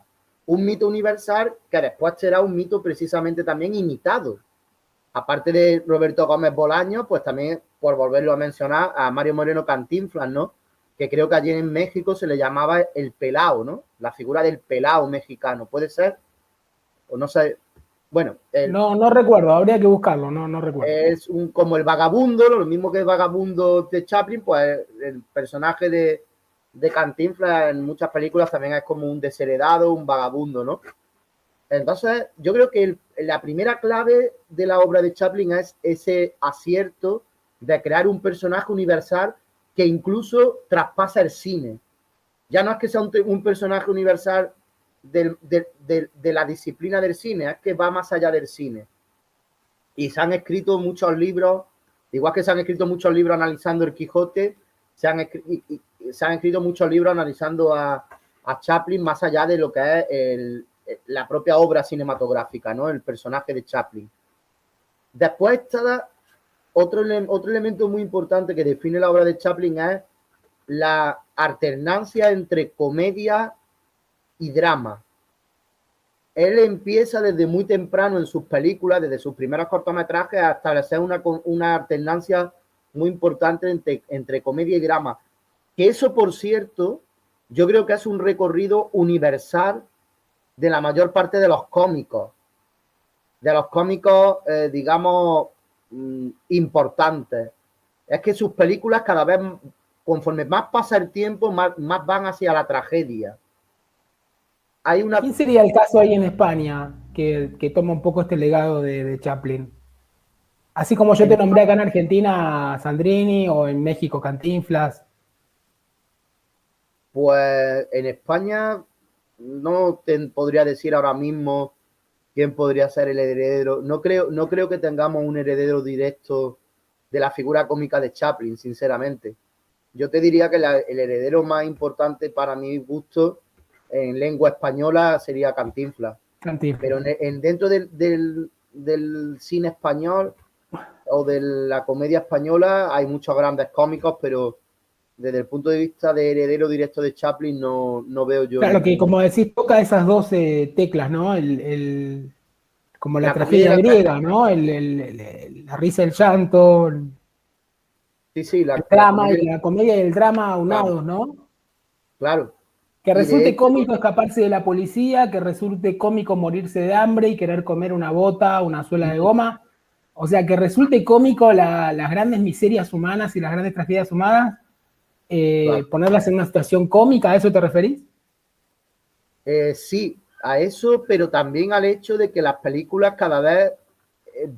que después será un mito precisamente también imitado. Aparte de Roberto Gómez Bolaños, pues también, por volverlo a mencionar, a Mario Moreno Cantinflas, ¿no? Que creo que allí en México se le llamaba el pelao, ¿no? La figura del pelao mexicano, ¿puede ser? O no sé. Bueno. No recuerdo, habría que buscarlo, no recuerdo. Es como el vagabundo, lo mismo que el vagabundo de Chaplin, pues el personaje de Cantinflas en muchas películas también es como un desheredado, un vagabundo, ¿no? Entonces, yo creo que la primera clave de la obra de Chaplin es ese acierto de crear un personaje universal que incluso traspasa el cine. Ya no es que sea un personaje universal de la disciplina del cine, es que va más allá del cine. Y se han escrito muchos libros, igual que se han escrito muchos libros analizando el Quijote, se han escrito muchos libros analizando a Chaplin más allá de lo que es la propia obra cinematográfica, ¿no? El personaje de Chaplin. Después está otro elemento muy importante que define la obra de Chaplin, es la alternancia entre comedia y drama. Él empieza desde muy temprano en sus películas, desde sus primeros cortometrajes, a establecer una alternancia muy importante entre comedia y drama. Que eso, por cierto, yo creo que es un recorrido universal de la mayor parte de los cómicos. De los cómicos, digamos, importantes. Es que sus películas cada vez, conforme más pasa el tiempo, más van hacia la tragedia. ¿Quién sería el caso ahí en España que toma un poco este legado de Chaplin? Así como yo te nombré acá en Argentina Sandrini o en México Cantinflas. Pues en España no te podría decir ahora mismo quién podría ser el heredero. No creo que tengamos un heredero directo de la figura cómica de Chaplin, sinceramente. Yo te diría que el heredero más importante para mi gusto en lengua española sería Cantinflas. Pero dentro del cine español o de la comedia española hay muchos grandes cómicos, pero desde el punto de vista de heredero directo de Chaplin no veo yo. Claro, que como decís, toca esas dos teclas, ¿no? Como la tragedia griega, ¿no? La risa, el llanto. Sí, el drama, la comedia y el drama aunados, ¿no? Claro. Que resulte cómico escaparse de la policía, que resulte cómico morirse de hambre y querer comer una bota, una suela de goma. O sea, que resulte cómico las grandes miserias humanas y las grandes tragedias humanas, ponerlas en una situación cómica, ¿a eso te referís? Sí, a eso, pero también al hecho de que las películas cada vez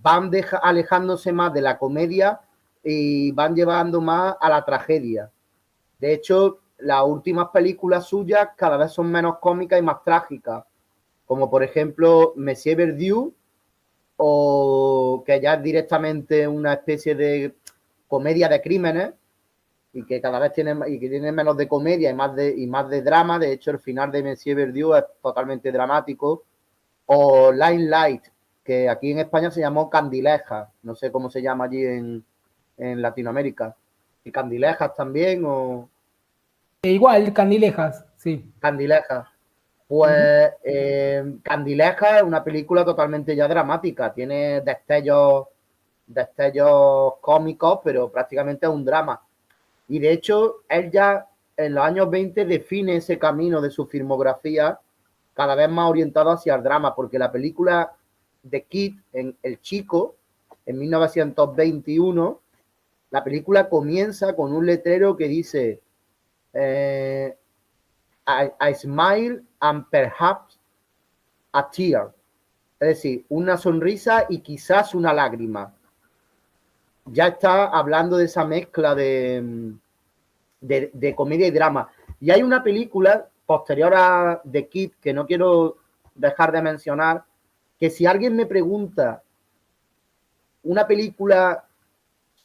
van alejándose más de la comedia y van llevando más a la tragedia. De hecho, las últimas películas suyas cada vez son menos cómicas y más trágicas, como por ejemplo Monsieur Verdieu, o que ya es directamente una especie de comedia de crímenes y que cada vez tiene menos de comedia y más de drama. De hecho, el final de Monsieur Verdieu es totalmente dramático. O Limelight, que aquí en España se llamó Candilejas, no sé cómo se llama allí en Latinoamérica. ¿Y Candilejas también o...? Igual, Candilejas, sí. Candilejas. Pues Candilejas es una película totalmente ya dramática, tiene destellos cómicos, pero prácticamente es un drama. Y de hecho, él ya en los años 20 define ese camino de su filmografía cada vez más orientado hacia el drama, porque la película The Kid, en El Chico, en 1921, la película comienza con un letrero que dice I smile and perhaps a tear. Es decir, una sonrisa y quizás una lágrima. Ya está hablando de esa mezcla de comedia y drama. Y hay una película posterior a The Kid que no quiero dejar de mencionar, que si alguien me pregunta una película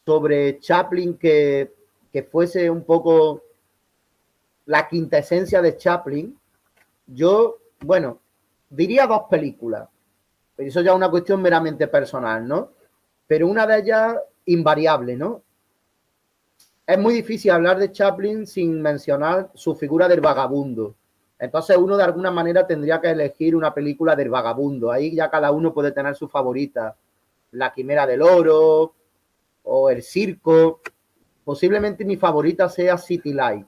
sobre Chaplin que fuese un poco la quinta esencia de Chaplin, yo, bueno, diría dos películas. Eso ya es una cuestión meramente personal, ¿no? Pero una de ellas invariable, ¿no? Es muy difícil hablar de Chaplin sin mencionar su figura del vagabundo. Entonces uno de alguna manera tendría que elegir una película del vagabundo. Ahí ya cada uno puede tener su favorita. La Quimera del Oro o El Circo. Posiblemente mi favorita sea City Light,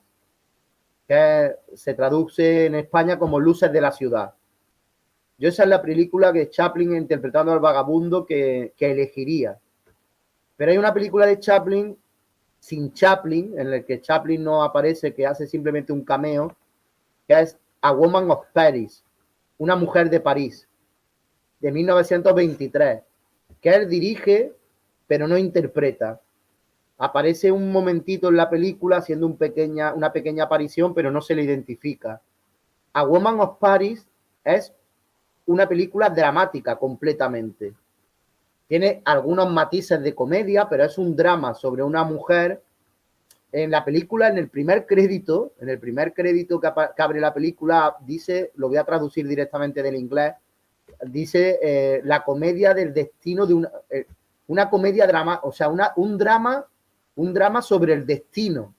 que se traduce en España como Luces de la Ciudad. Yo esa es la película que Chaplin interpretando al vagabundo que elegiría. Pero hay una película de Chaplin sin Chaplin, en el que Chaplin no aparece, que hace simplemente un cameo, que es A Woman of Paris, una mujer de París, de 1923, que él dirige, pero no interpreta. Aparece un momentito en la película haciendo una pequeña aparición, pero no se le identifica. A Woman of Paris es una película dramática completamente. Tiene algunos matices de comedia, pero es un drama sobre una mujer. En la película, en el primer crédito que abre la película, dice, lo voy a traducir directamente del inglés, dice la comedia del destino de una comedia drama, o sea, un drama sobre el destino.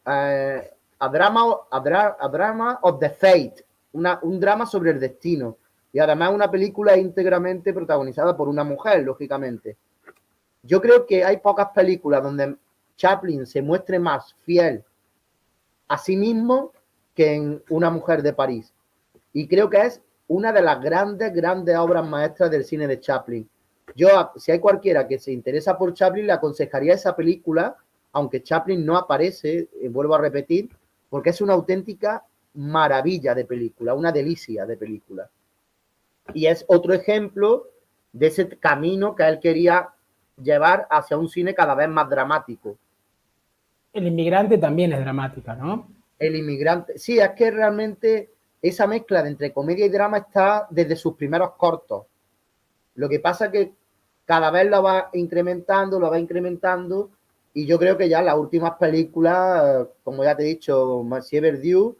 A drama of the fate, un drama sobre el destino. Y además una película íntegramente protagonizada por una mujer, lógicamente. Yo creo que hay pocas películas donde Chaplin se muestre más fiel a sí mismo que en Una mujer de París. Y creo que es una de las grandes obras maestras del cine de Chaplin. Yo, si hay cualquiera que se interesa por Chaplin, le aconsejaría esa película, aunque Chaplin no aparece, vuelvo a repetir, porque es una auténtica maravilla de película, una delicia de película. Y es otro ejemplo de ese camino que él quería llevar hacia un cine cada vez más dramático. El Inmigrante también es dramática, ¿no? El Inmigrante, sí, es que realmente esa mezcla de entre comedia y drama está desde sus primeros cortos. Lo que pasa es que cada vez lo va incrementando, y yo creo que ya las últimas películas, como ya te he dicho, Monsieur Verdieu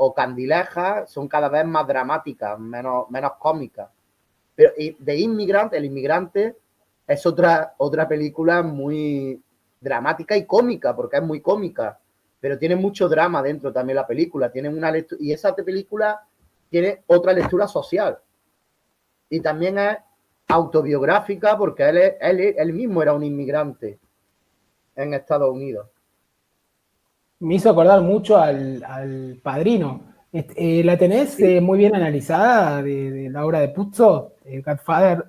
o Candilejas, son cada vez más dramáticas, menos cómicas. Pero de Inmigrante, El Inmigrante es otra película muy dramática y cómica, porque es muy cómica, pero tiene mucho drama dentro también la película. Tiene una lectura, y esa película tiene otra lectura social. Y también es autobiográfica, porque él mismo era un inmigrante en Estados Unidos. Me hizo acordar mucho al Padrino. ¿La tenés muy bien analizada de la obra de Puzo, Godfather?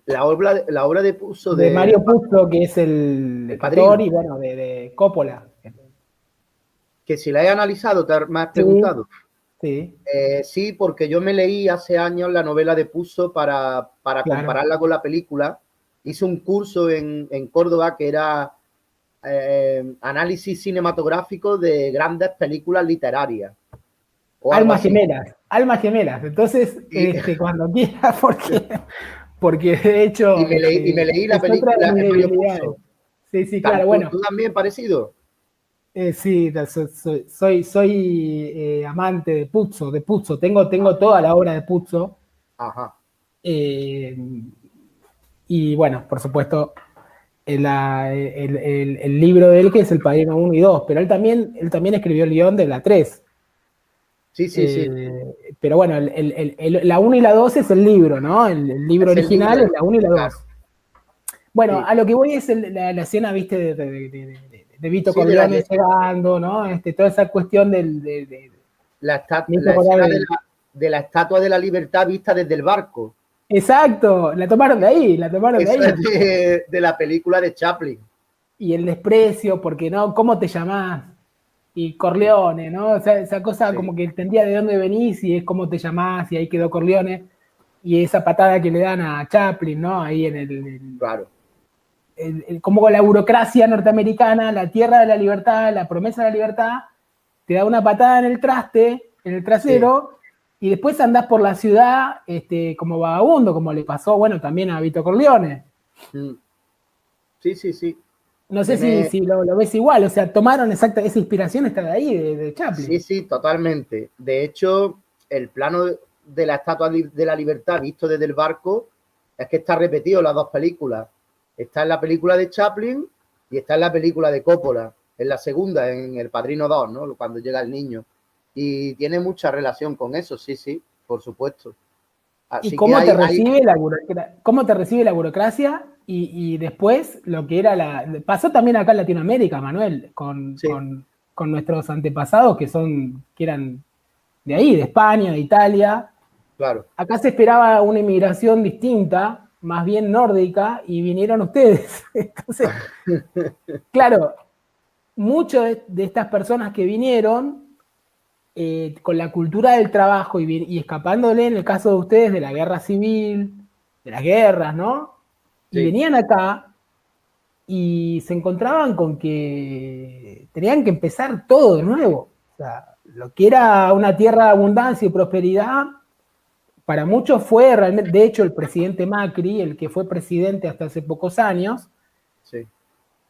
La obra de Puzo de Mario Puzo, que es el escritor, y bueno, de Coppola. Que si la he analizado, me has preguntado. Sí. Sí, porque yo me leí hace años la novela de Puzo para compararla con la película. Hice un curso en Córdoba que era análisis cinematográfico de grandes películas literarias. Almas gemelas. Entonces, cuando quieras, porque de hecho... Y me leí la película de Mario Puzo. Sí, claro, bueno. ¿Tú también parecido? Sí, soy amante de Puzo. Tengo toda la obra de Puzo. Ajá. Y bueno, por supuesto, el libro de él, que es El Padrino 1 y 2, pero él también escribió el guión de la 3. Sí. Pero bueno, la 1 y la 2 es el libro, ¿no? El libro original es la 1 y la 2. Claro. Bueno, sí. A lo que voy es la escena, viste, de Vito Corleone llegando, ¿no? Toda esa cuestión de la escena de la Estatua de la Libertad vista desde el barco. Exacto, la tomaron de ahí, Es de la película de Chaplin. Y el desprecio, porque no, ¿cómo te llamás? Y Corleone, ¿no? O sea, esa cosa como que entendía de dónde venís y es cómo te llamás, y ahí quedó Corleone. Y esa patada que le dan a Chaplin, ¿no? Ahí claro. Como la burocracia norteamericana, la tierra de la libertad, la promesa de la libertad, te da una patada en el traste, en el trasero, y después andás por la ciudad como vagabundo, como le pasó, bueno, también a Vito Corleone. Sí. No sé si lo ves igual, o sea, tomaron esa inspiración, está de ahí, de Chaplin. Sí, totalmente. De hecho, el plano de la Estatua de la Libertad visto desde el barco es que está repetido en las dos películas. Está en la película de Chaplin y está en la película de Coppola, en la segunda, en El Padrino 2, ¿no? Cuando llega el niño. Y tiene mucha relación con eso, sí, por supuesto. Así ¿Y cómo te recibe la burocracia? Y después lo que era pasó también acá en Latinoamérica, Manuel, con nuestros antepasados que eran de ahí, de España, de Italia. Claro. Acá se esperaba una inmigración distinta, más bien nórdica, y vinieron ustedes. Entonces, claro, muchas de estas personas que vinieron con la cultura del trabajo y escapándole, en el caso de ustedes, de la guerra civil, de las guerras, ¿no? Y venían acá y se encontraban con que tenían que empezar todo de nuevo. O sea, lo que era una tierra de abundancia y prosperidad, para muchos fue realmente, de hecho, el presidente Macri, el que fue presidente hasta hace pocos años,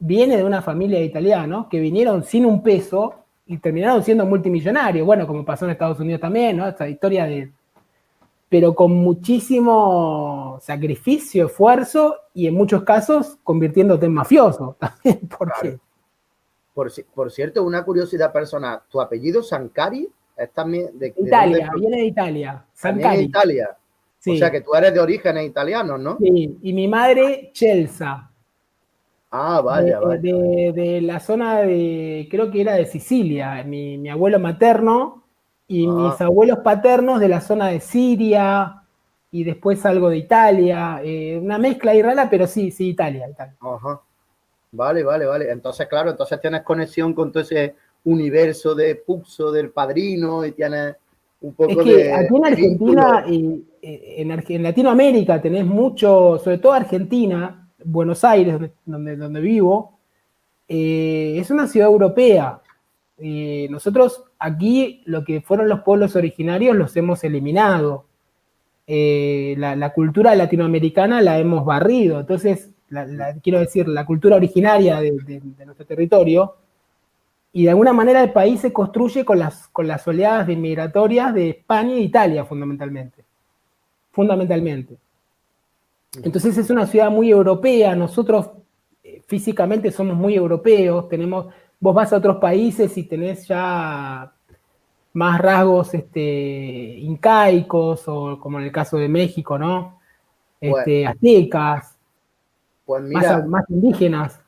viene de una familia de italianos que vinieron sin un peso y terminaron siendo multimillonarios, bueno, como pasó en Estados Unidos también, ¿no? Esta historia pero con muchísimo sacrificio, esfuerzo y en muchos casos convirtiéndote en mafioso también, porque... Por cierto, una curiosidad personal, ¿tu apellido Sancari es también de Italia, viene de Italia, Sancari. De Italia. Sí. O sea que tú eres de orígenes italianos, ¿no? Sí, y mi madre, Chelsea. Ah, vaya. De la zona creo que era de Sicilia, mi abuelo materno y mis abuelos paternos de la zona de Siria y después algo de Italia, una mezcla ahí rara, pero sí, Italia. Ajá. Vale. Entonces, claro, tienes conexión con todo ese universo de Puzo, del Padrino, y tienes un poco es que aquí en Argentina y en Latinoamérica tenés mucho, sobre todo Argentina, Buenos Aires, donde vivo, es una ciudad europea. Nosotros aquí lo que fueron los pueblos originarios los hemos eliminado. La cultura latinoamericana la hemos barrido. Entonces, quiero decir, la cultura originaria de nuestro territorio, y de alguna manera el país se construye con las oleadas de migratorias de España e Italia, fundamentalmente. Entonces es una ciudad muy europea, nosotros físicamente somos muy europeos, vos vas a otros países y tenés ya más rasgos incaicos, o como en el caso de México, ¿no? Aztecas, pues mira, más indígenas.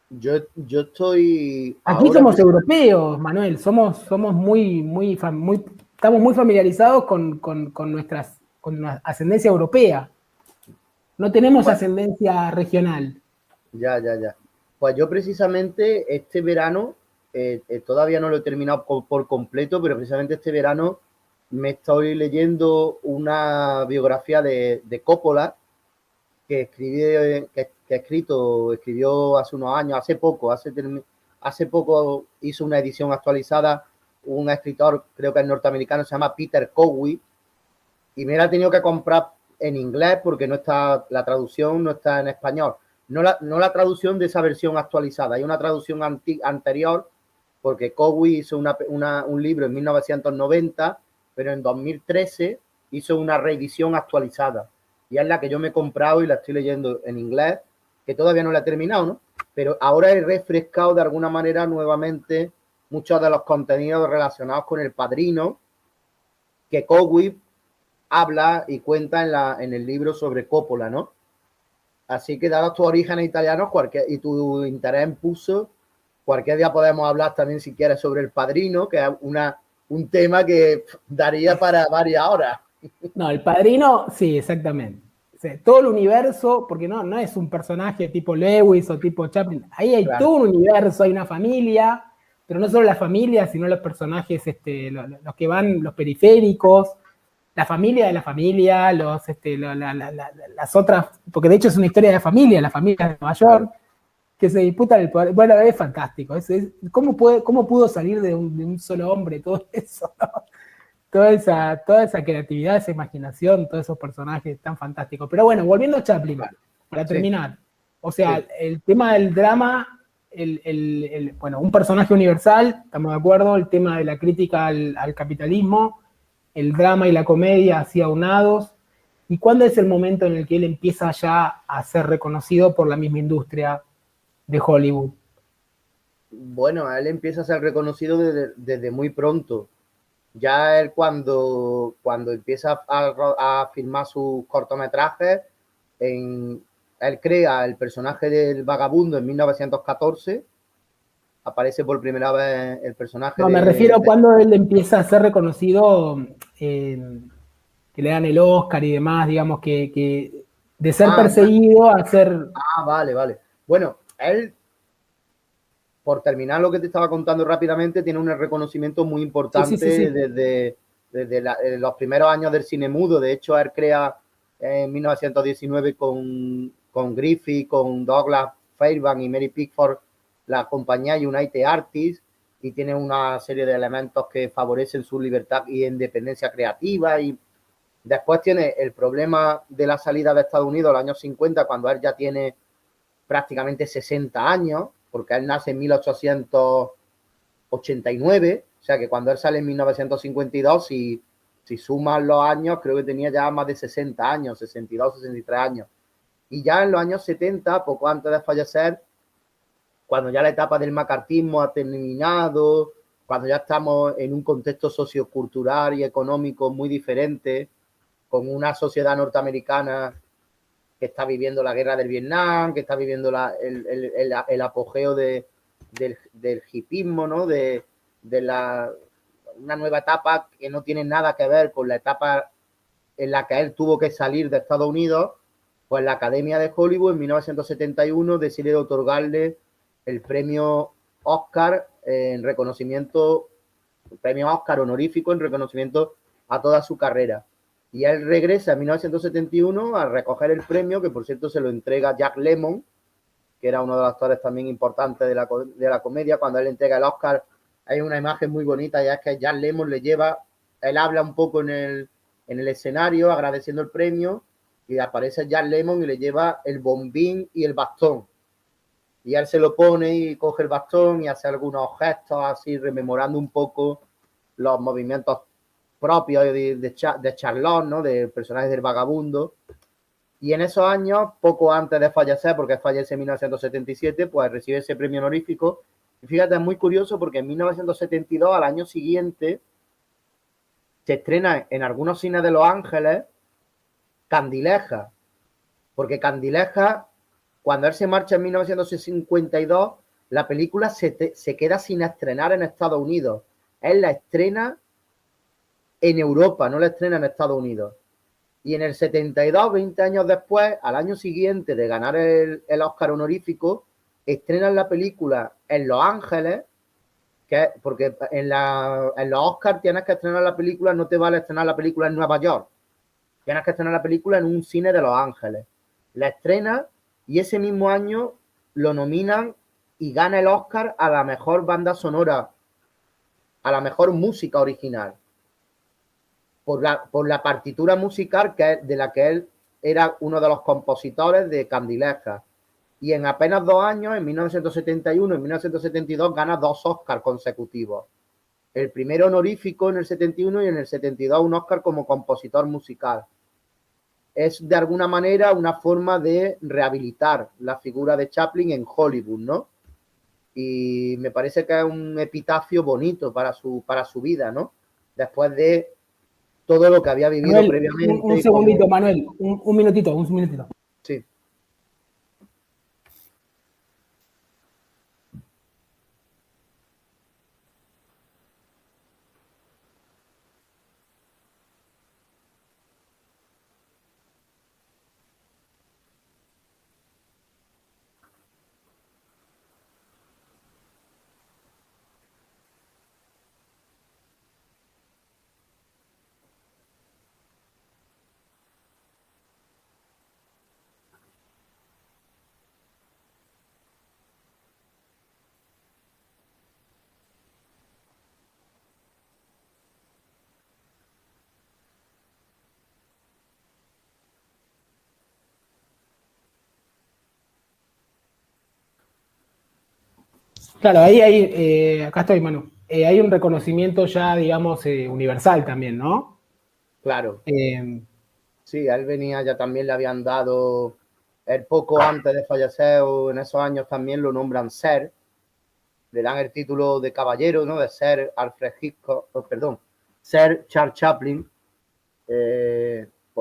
Yo estoy... Aquí somos europeos, Manuel, estamos muy familiarizados con nuestra ascendencia europea. No tenemos ascendencia regional. Ya. Pues yo precisamente este verano, todavía no lo he terminado por completo, pero precisamente este verano me estoy leyendo una biografía de Coppola que escribió hace unos años, hace poco hizo una edición actualizada, un escritor, creo que es norteamericano, se llama Peter Cowie, y me la he tenido que comprar en inglés porque no está, la traducción no está en español. No la traducción de esa versión actualizada, hay una traducción anterior, porque Cowie hizo un libro en 1990, pero en 2013 hizo una reedición actualizada. Y es la que yo me he comprado y la estoy leyendo en inglés, que todavía no la he terminado, ¿no? Pero ahora he refrescado de alguna manera nuevamente muchos de los contenidos relacionados con El Padrino, que Cowie habla y cuenta en el libro sobre Coppola, ¿no? Así que, dados tus orígenes italianos y tu interés en Puzo, cualquier día podemos hablar también, si quieres, sobre El Padrino, que es un tema que daría para varias horas. No, El Padrino, sí, exactamente. O sea, todo el universo, porque no es un personaje tipo Lewis o tipo Chaplin, ahí hay todo un universo, hay una familia, pero no solo la familia, sino los personajes, los que van, los periféricos, la familia de la familia, las otras, porque de hecho es una historia de familia, la familia de Nueva York, que se disputan el poder. Bueno, es fantástico. ¿Cómo pudo salir de un solo hombre todo eso? ¿No? Toda esa creatividad, esa imaginación, todos esos personajes tan fantásticos. Pero bueno, volviendo a Chaplin, para terminar. O sea, el tema del drama, bueno, un personaje universal, estamos de acuerdo, el tema de la crítica al capitalismo, el drama y la comedia así aunados. ¿Y cuándo es el momento en el que él empieza ya a ser reconocido por la misma industria de Hollywood? Bueno, él empieza a ser reconocido desde muy pronto. Ya él cuando empieza a filmar sus cortometrajes, él crea el personaje del vagabundo en 1914. Aparece por primera vez el personaje. No, me refiero a cuando él empieza a ser reconocido, que le dan el Oscar y demás, digamos, que de ser perseguido a ser... Vale. Bueno, él, por terminar lo que te estaba contando rápidamente, tiene un reconocimiento muy importante desde los primeros años del cine mudo. De hecho, él crea en 1919 con Griffith, con Douglas Fairbanks y Mary Pickford la compañía United Artists, y tiene una serie de elementos que favorecen su libertad y independencia creativa. Y después tiene el problema de la salida de Estados Unidos en los años 50, cuando él ya tiene prácticamente 60 años, porque él nace en 1889, o sea que cuando él sale en 1952, si sumas los años, creo que tenía ya más de 60 años, 62, 63 años. Y ya en los años 70, poco antes de fallecer, cuando ya la etapa del macartismo ha terminado, cuando ya estamos en un contexto sociocultural y económico muy diferente, con una sociedad norteamericana que está viviendo la guerra del Vietnam, que está viviendo el apogeo del hipismo, ¿no? De una nueva etapa que no tiene nada que ver con la etapa en la que él tuvo que salir de Estados Unidos. Pues la Academia de Hollywood en 1971 decide otorgarle el premio Oscar en reconocimiento, el premio Oscar honorífico en reconocimiento a toda su carrera. Y él regresa en 1971 a recoger el premio, que por cierto se lo entrega Jack Lemmon, que era uno de los actores también importantes de la comedia. Cuando él entrega el Oscar, hay una imagen muy bonita, ya es que Jack Lemmon le lleva, él habla un poco en el escenario agradeciendo el premio, y aparece Jack Lemmon y le lleva el bombín y el bastón. Y él se lo pone y coge el bastón y hace algunos gestos así, rememorando un poco los movimientos propios de Charlotte, ¿no? Del personaje del vagabundo. Y en esos años, poco antes de fallecer, porque fallece en 1977, pues recibe ese premio honorífico. Y fíjate, es muy curioso porque en 1972, al año siguiente, se estrena en algunos cines de Los Ángeles Candileja. Porque Candileja, cuando él se marcha en 1952, la película se queda sin estrenar en Estados Unidos. Él la estrena en Europa, no la estrena en Estados Unidos. Y en el 72, 20 años después, al año siguiente de ganar el Oscar honorífico, estrenan la película en Los Ángeles, porque en los Oscars tienes que estrenar la película, no te vale estrenar la película en Nueva York. Tienes que estrenar la película en un cine de Los Ángeles. La estrena y ese mismo año lo nominan y gana el Oscar a la mejor banda sonora, a la mejor música original, por la partitura musical de la que él era uno de los compositores de Candilejas. Y en apenas 2 años, en 1971 y en 1972, gana 2 Oscars consecutivos. El primero honorífico en el 71 y en el 72 un Oscar como compositor musical. Es de alguna manera una forma de rehabilitar la figura de Chaplin en Hollywood, ¿no? Y me parece que es un epitafio bonito para su vida, ¿no? Después de todo lo que había vivido Manuel, previamente. un segundito, Manuel, un minutito, un minutito. Sí. Claro, ahí hay, acá estoy, Manu. Hay un reconocimiento ya, digamos, universal también, ¿no? Claro. Sí, a él venía, ya también le habían dado, el poco antes de fallecer, o en esos años también lo nombran Sir, le dan el título de caballero, ¿no? De Sir Alfred Hitchcock, Sir Charles Chaplin.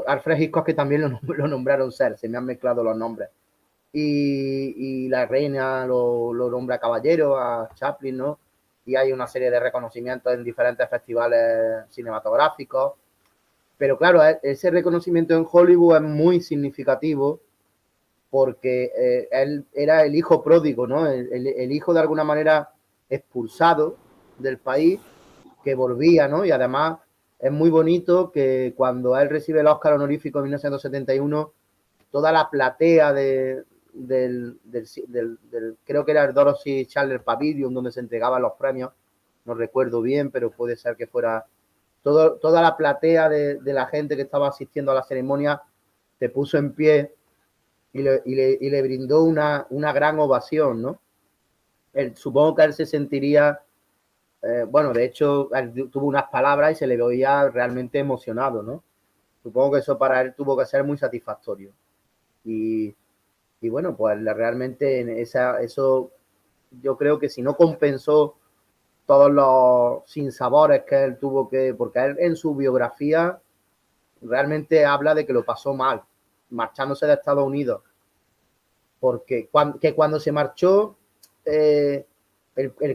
Alfred Hitchcock, que también lo nombraron Sir, se me han mezclado los nombres. Y la reina lo nombra caballero a Chaplin, ¿no? Y hay una serie de reconocimientos en diferentes festivales cinematográficos. Pero claro, ese reconocimiento en Hollywood es muy significativo porque él era el hijo pródigo, ¿no? El hijo de alguna manera expulsado del país que volvía, ¿no? Y además es muy bonito que cuando él recibe el Oscar honorífico en 1971, toda la platea del creo que era el Dorothy Chandler Pavilion donde se entregaban los premios, no recuerdo bien, pero puede ser que fuera toda la platea de la gente que estaba asistiendo a la ceremonia se puso en pie y le brindó una gran ovación, ¿no? Supongo que él se sentiría, bueno, de hecho, él tuvo unas palabras y se le veía realmente emocionado, ¿no? Supongo que eso para él tuvo que ser muy satisfactorio. Y bueno, pues realmente eso yo creo que si no compensó todos los sinsabores que él tuvo porque él en su biografía realmente habla de que lo pasó mal, marchándose de Estados Unidos, porque cuando se marchó, el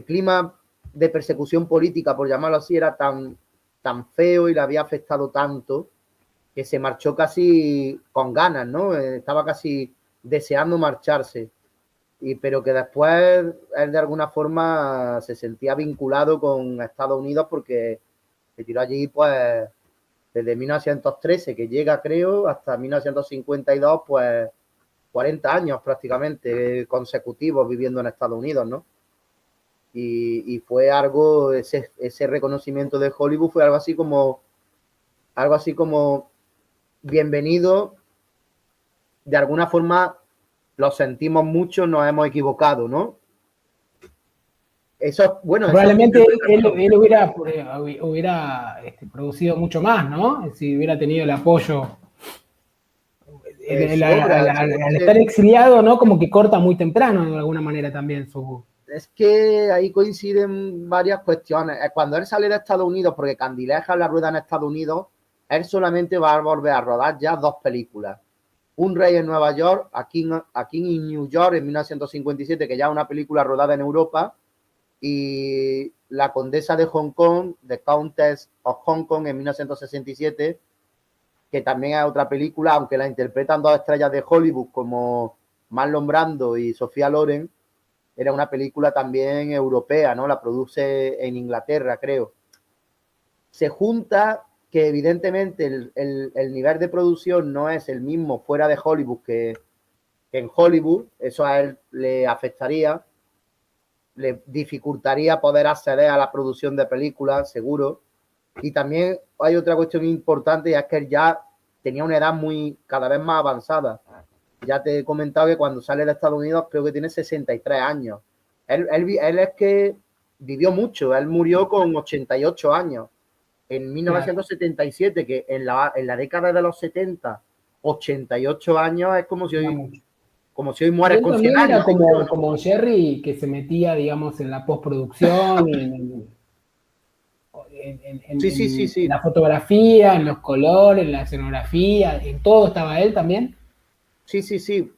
clima de persecución política, por llamarlo así, era tan feo y le había afectado tanto que se marchó casi con ganas, ¿no? Estaba casi deseando marcharse. Pero que después él de alguna forma se sentía vinculado con Estados Unidos porque se tiró allí pues desde 1913 que llega creo hasta 1952 pues 40 años prácticamente consecutivos viviendo en Estados Unidos, ¿no? Y fue algo, ese reconocimiento de Hollywood fue algo así como bienvenido, de alguna forma lo sentimos mucho, nos hemos equivocado, ¿no? Eso, bueno, probablemente él hubiera producido mucho más, ¿no? Si hubiera tenido el apoyo. Al estar exiliado, ¿no? Como que corta muy temprano de alguna manera también su... Es que ahí coinciden varias cuestiones. Cuando él sale de Estados Unidos, porque Candilejas la rueda en Estados Unidos, él solamente va a volver a rodar ya 2 películas. Un rey en Nueva York, aquí en New York en 1957, que ya es una película rodada en Europa, y La condesa de Hong Kong, The Countess of Hong Kong en 1967, que también es otra película, aunque la interpretan 2 estrellas de Hollywood como Marlon Brando y Sofía Loren, era una película también europea, ¿no? La produce en Inglaterra, creo. Se junta que evidentemente el nivel de producción no es el mismo fuera de Hollywood que que en Hollywood eso a él le afectaría, le dificultaría poder acceder a la producción de películas, seguro. Y también hay otra cuestión importante, y es que él ya tenía una edad cada vez más avanzada. Ya te he comentado que cuando sale de Estados Unidos creo que tiene 63 años. Él es que vivió mucho, él murió con 88 años. En 1977, que en la década de los 70, 88 años es como si hoy mueres con 100 años. Era como Jerry, que se metía, digamos, en la postproducción, en la fotografía, en los colores, en la escenografía, en todo estaba él también. Sí.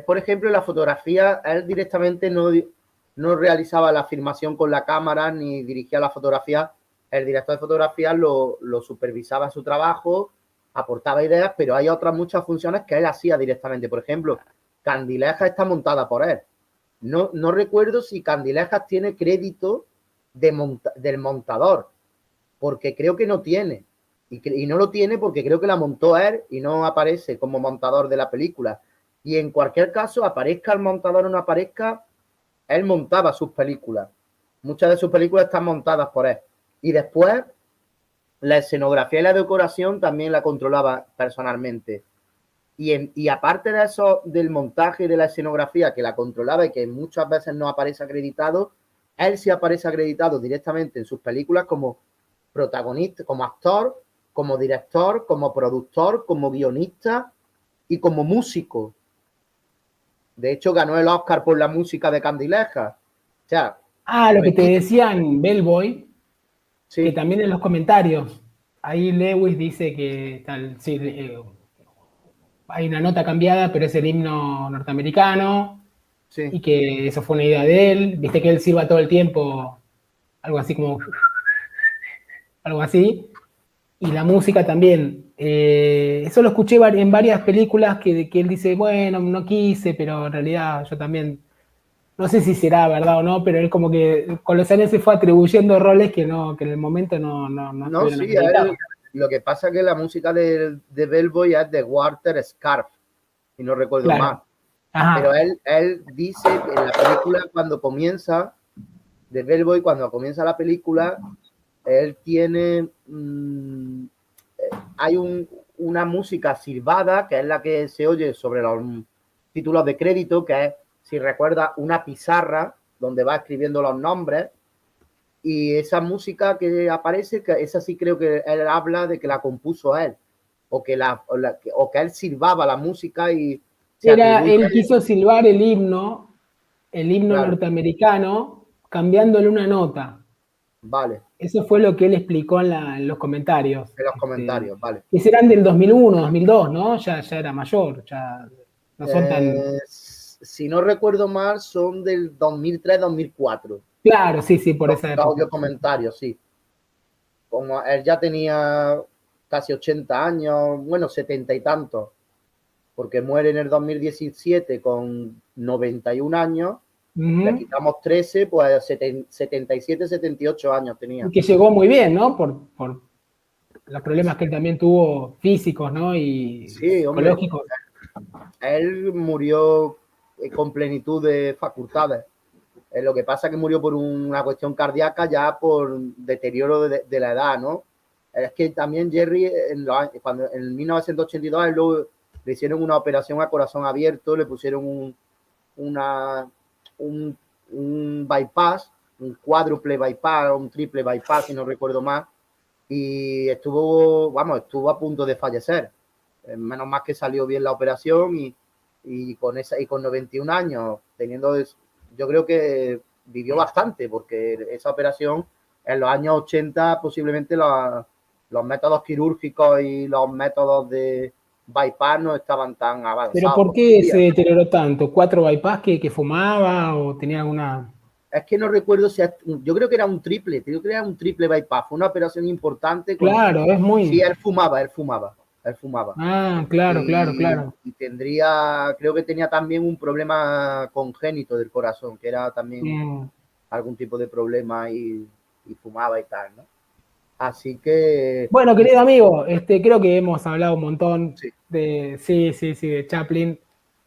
Por ejemplo, en la fotografía, él directamente no realizaba la filmación con la cámara ni dirigía la fotografía. El director de fotografía lo supervisaba su trabajo, aportaba ideas, pero hay otras muchas funciones que él hacía directamente. Por ejemplo, Candilejas está montada por él. No recuerdo si Candilejas tiene crédito del montador, porque creo que no tiene. Y no lo tiene porque creo que la montó él y no aparece como montador de la película. Y en cualquier caso, aparezca el montador o no aparezca, él montaba sus películas. Muchas de sus películas están montadas por él. Y después, la escenografía y la decoración también la controlaba personalmente. Y aparte de eso, del montaje y de la escenografía que la controlaba y que muchas veces no aparece acreditado, él sí aparece acreditado directamente en sus películas como protagonista, como actor, como director, como productor, como guionista y como músico. De hecho, ganó el Oscar por la música de Candilejas. O sea, lo que te decían Bellboy, sí, que también en los comentarios, ahí Lewis dice que hay una nota cambiada, pero es el himno norteamericano, sí, y que eso fue una idea de él. Viste que él silba todo el tiempo, algo así como... algo así. Y la música también. Eso lo escuché en varias películas que él dice, bueno, no quise, pero en realidad yo también, no sé si será verdad o no, pero él como que con los años se fue atribuyendo roles que en el momento no sí, lo que pasa es que la música de Bellboy es de Walter Scarf, y no recuerdo más. Ajá. Pero él dice que en la película, cuando comienza, de Bellboy, cuando comienza la película, él tiene... hay una música silbada, que es la que se oye sobre los títulos de crédito, que es, si recuerda, una pizarra donde va escribiendo los nombres. Y esa música que aparece, que esa sí creo que él habla de que la compuso él, o que él silbaba la música y... Él quiso silbar el himno claro, norteamericano, cambiándole una nota. Vale. Eso fue lo que él explicó en los comentarios. En los comentarios, vale. Que serán del 2001, 2002, ¿no? Ya era mayor, ya no son tan... Si no recuerdo mal, son del 2003, 2004. Claro, sí, por esa época. Audio comentarios, sí. Como él ya tenía casi 80 años, bueno, 70 y tantos, porque muere en el 2017 con 91 años, le quitamos 13, pues 77, 78 años tenía. Y que llegó muy bien, ¿no? Por los problemas que él también tuvo físicos, ¿no? Y sí, psicológicos. Él murió con plenitud de facultades. Lo que pasa es que murió por una cuestión cardíaca, ya por deterioro de la edad, ¿no? Es que también Jerry, en 1982, le hicieron una operación a corazón abierto, le pusieron un bypass, un cuádruple bypass, un triple bypass, si no recuerdo más, y estuvo a punto de fallecer. Menos mal que salió bien la operación y con 91 años, yo creo que vivió bastante, porque esa operación en los años 80 posiblemente los métodos quirúrgicos y los métodos de bypass no estaban tan avanzados. ¿Pero por qué se deterioró tanto? ¿4 bypass que fumaba o tenía alguna...? Es que no recuerdo yo creo que era un triple bypass, fue una operación importante. Claro, es muy... Sí, él fumaba. Ah, claro. Y creo que tenía también un problema congénito del corazón, que era también algún tipo de problema y fumaba y tal, ¿no? Así que... Bueno, querido amigo, creo que hemos hablado un montón de Chaplin.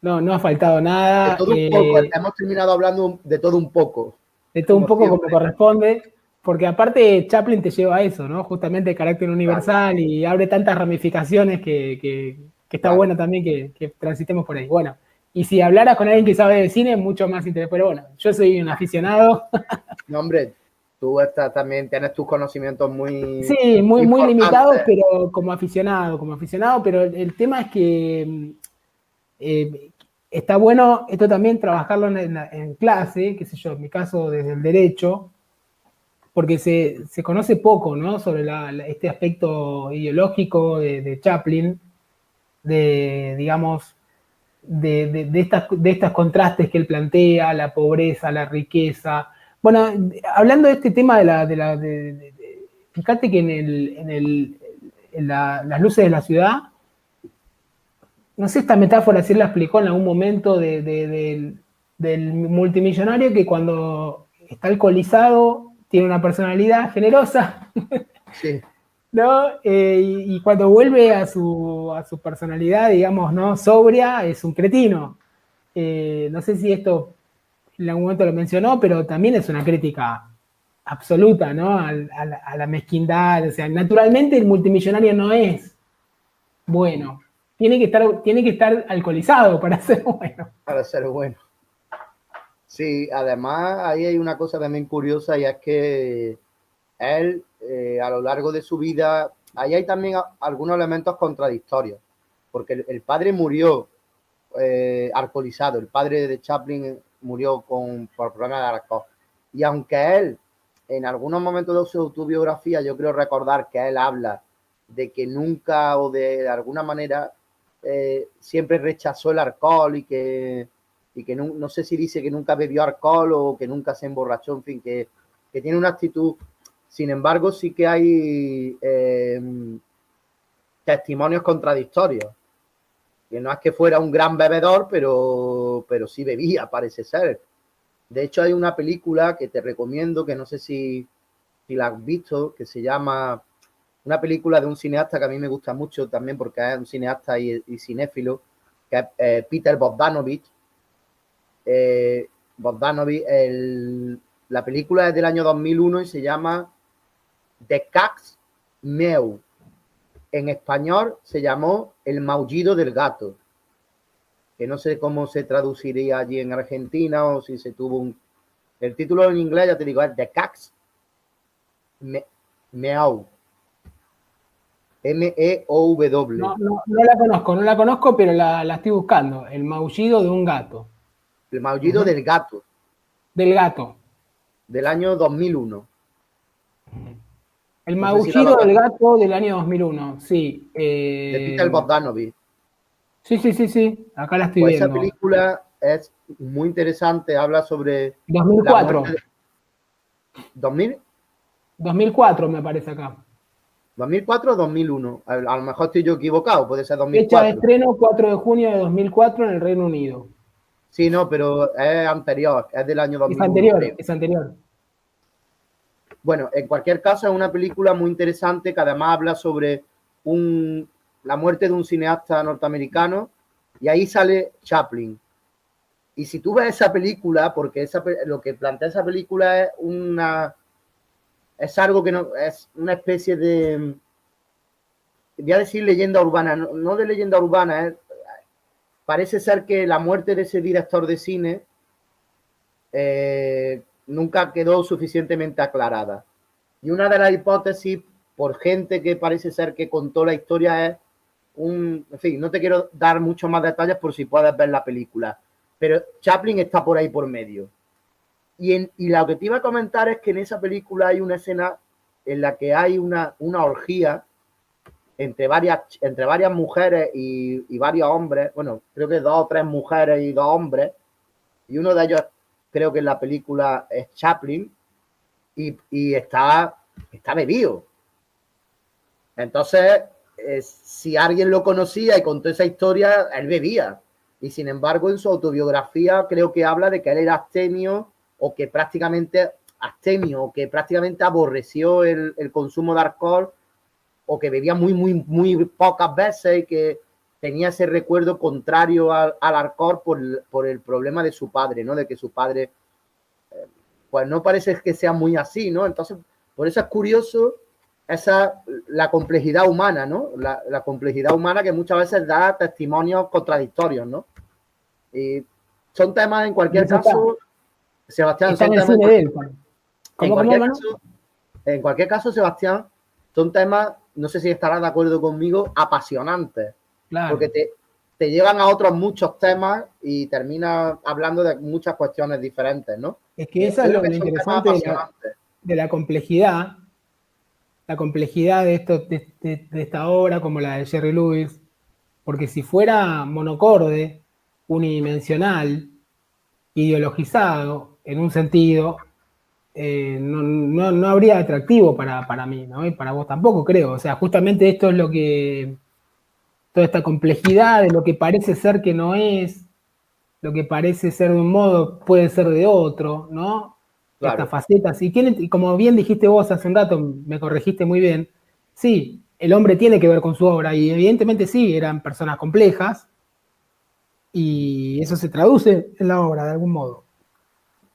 No, no ha faltado nada. De todo un poco, hemos terminado hablando de todo un poco. De todo un poco siempre. como corresponde, porque aparte Chaplin te lleva a eso, ¿no? Justamente el carácter universal, claro, y abre tantas ramificaciones que está claro, bueno también que transitemos por ahí. Bueno, y si hablaras con alguien que sabe de cine, mucho más interés. Pero bueno, yo soy un aficionado. No, hombre, tú también tienes tus conocimientos muy, Sí, muy limitados, importantes. pero como aficionado, pero el tema es que está bueno esto también trabajarlo en clase, qué sé yo, en mi caso desde el derecho, porque se conoce poco, ¿no? Sobre este aspecto ideológico de Chaplin, digamos, de estos contrastes que él plantea, la pobreza, la riqueza. Bueno, hablando de este tema fíjate que las luces de la ciudad, no sé esta metáfora si él la explicó en algún momento del multimillonario que cuando está alcoholizado tiene una personalidad generosa. Sí. ¿No? Y cuando vuelve a su personalidad, digamos, ¿no? Sobria, es un cretino. No sé si esto en algún momento lo mencionó, pero también es una crítica absoluta, ¿no? A la mezquindad. O sea, naturalmente el multimillonario no es bueno. Tiene que estar alcoholizado para ser bueno. Para ser bueno. Sí, además ahí hay una cosa también curiosa y es que él a lo largo de su vida, ahí hay también algunos elementos contradictorios, porque el padre murió alcoholizado, el padre de Chaplin murió por problemas de alcohol, y aunque él en algunos momentos de su autobiografía, yo creo recordar que él habla de que nunca o de alguna manera siempre rechazó el alcohol y que no sé si dice que nunca bebió alcohol o que nunca se emborrachó, en fin, que tiene una actitud. Sin embargo, sí que hay testimonios contradictorios. Que no es que fuera un gran bebedor, pero sí bebía, parece ser. De hecho, hay una película que te recomiendo, que no sé si la has visto, que se llama, una película de un cineasta que a mí me gusta mucho también porque es un cineasta y cinéfilo, que es Peter Bogdanovich. Bogdanovich, la película es del año 2001 y se llama The Cat's Meow. En español se llamó El maullido del gato, que no sé cómo se traduciría allí en Argentina o si se tuvo un... El título en inglés, ya te digo, es The Cat's Meow. M-E-O-W. No la conozco, pero la estoy buscando. El maullido de un gato. El maullido del gato. Del gato. Del año 2001. El No sé si maullido del gato del año 2001, sí. De Peter Bogdanovich. Sí. Acá la estoy Pues viendo. esa película es muy interesante. Habla sobre 2004. ¿2000? 2004 me parece acá. 2004 o 2001. A lo mejor estoy yo equivocado, puede ser 2004. Fecha de estreno 4 de junio de 2004 en el Reino Unido. Sí, no, pero es anterior, es del año 2001. Es anterior, creo. es anterior. Bueno, en cualquier caso es una película muy interesante que además habla sobre la muerte de un cineasta norteamericano y ahí sale Chaplin. Y si tú ves esa película, porque lo que plantea esa película es algo que no es una especie de, voy a decir leyenda urbana, no de leyenda urbana, parece ser que la muerte de ese director de cine nunca quedó suficientemente aclarada. Y una de las hipótesis, por gente que parece ser que contó la historia, es en fin, no te quiero dar muchos más detalles por si puedes ver la película, pero Chaplin está por ahí por medio. Y lo que te iba a comentar es que en esa película hay una escena en la que hay una orgía entre varias mujeres y varios hombres, bueno, creo que 2 o 3 mujeres y 2 hombres, y uno de ellos creo que en la película es Chaplin, y está bebido. Entonces, si alguien lo conocía y contó esa historia, él bebía. Y sin embargo, en su autobiografía creo que habla de que él era abstemio o que prácticamente aborreció el consumo de alcohol o que bebía muy pocas veces y que tenía ese recuerdo contrario al Arcor por el problema de su padre, ¿no? De que su padre, pues no parece que sea muy así, ¿no? Entonces, por eso es curioso la complejidad humana, ¿no? La complejidad humana que muchas veces da testimonios contradictorios, ¿no? Y son temas, en cualquier caso, Sebastián, está son en el temas... cine de él. En cualquier caso, Sebastián, son temas, no sé si estarás de acuerdo conmigo, apasionantes. Claro. Porque te llevan a otros muchos temas y terminas hablando de muchas cuestiones diferentes, ¿no? Es que eso es lo interesante de la complejidad. La complejidad de esta obra, como la de Jerry Lewis, porque si fuera monocorde, unidimensional, ideologizado en un sentido, no habría atractivo para mí, ¿no? Y para vos tampoco, creo. O sea, justamente esto es lo que, toda esta complejidad de lo que parece ser que no es, lo que parece ser de un modo puede ser de otro, ¿no? Claro. Estas facetas. Y como bien dijiste vos hace un rato, me corregiste muy bien, sí, el hombre tiene que ver con su obra y evidentemente sí, eran personas complejas y eso se traduce en la obra de algún modo.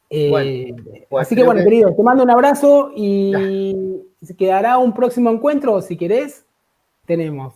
Bueno, pues así que bueno, querido, te mando un abrazo y se quedará un próximo encuentro, si querés, tenemos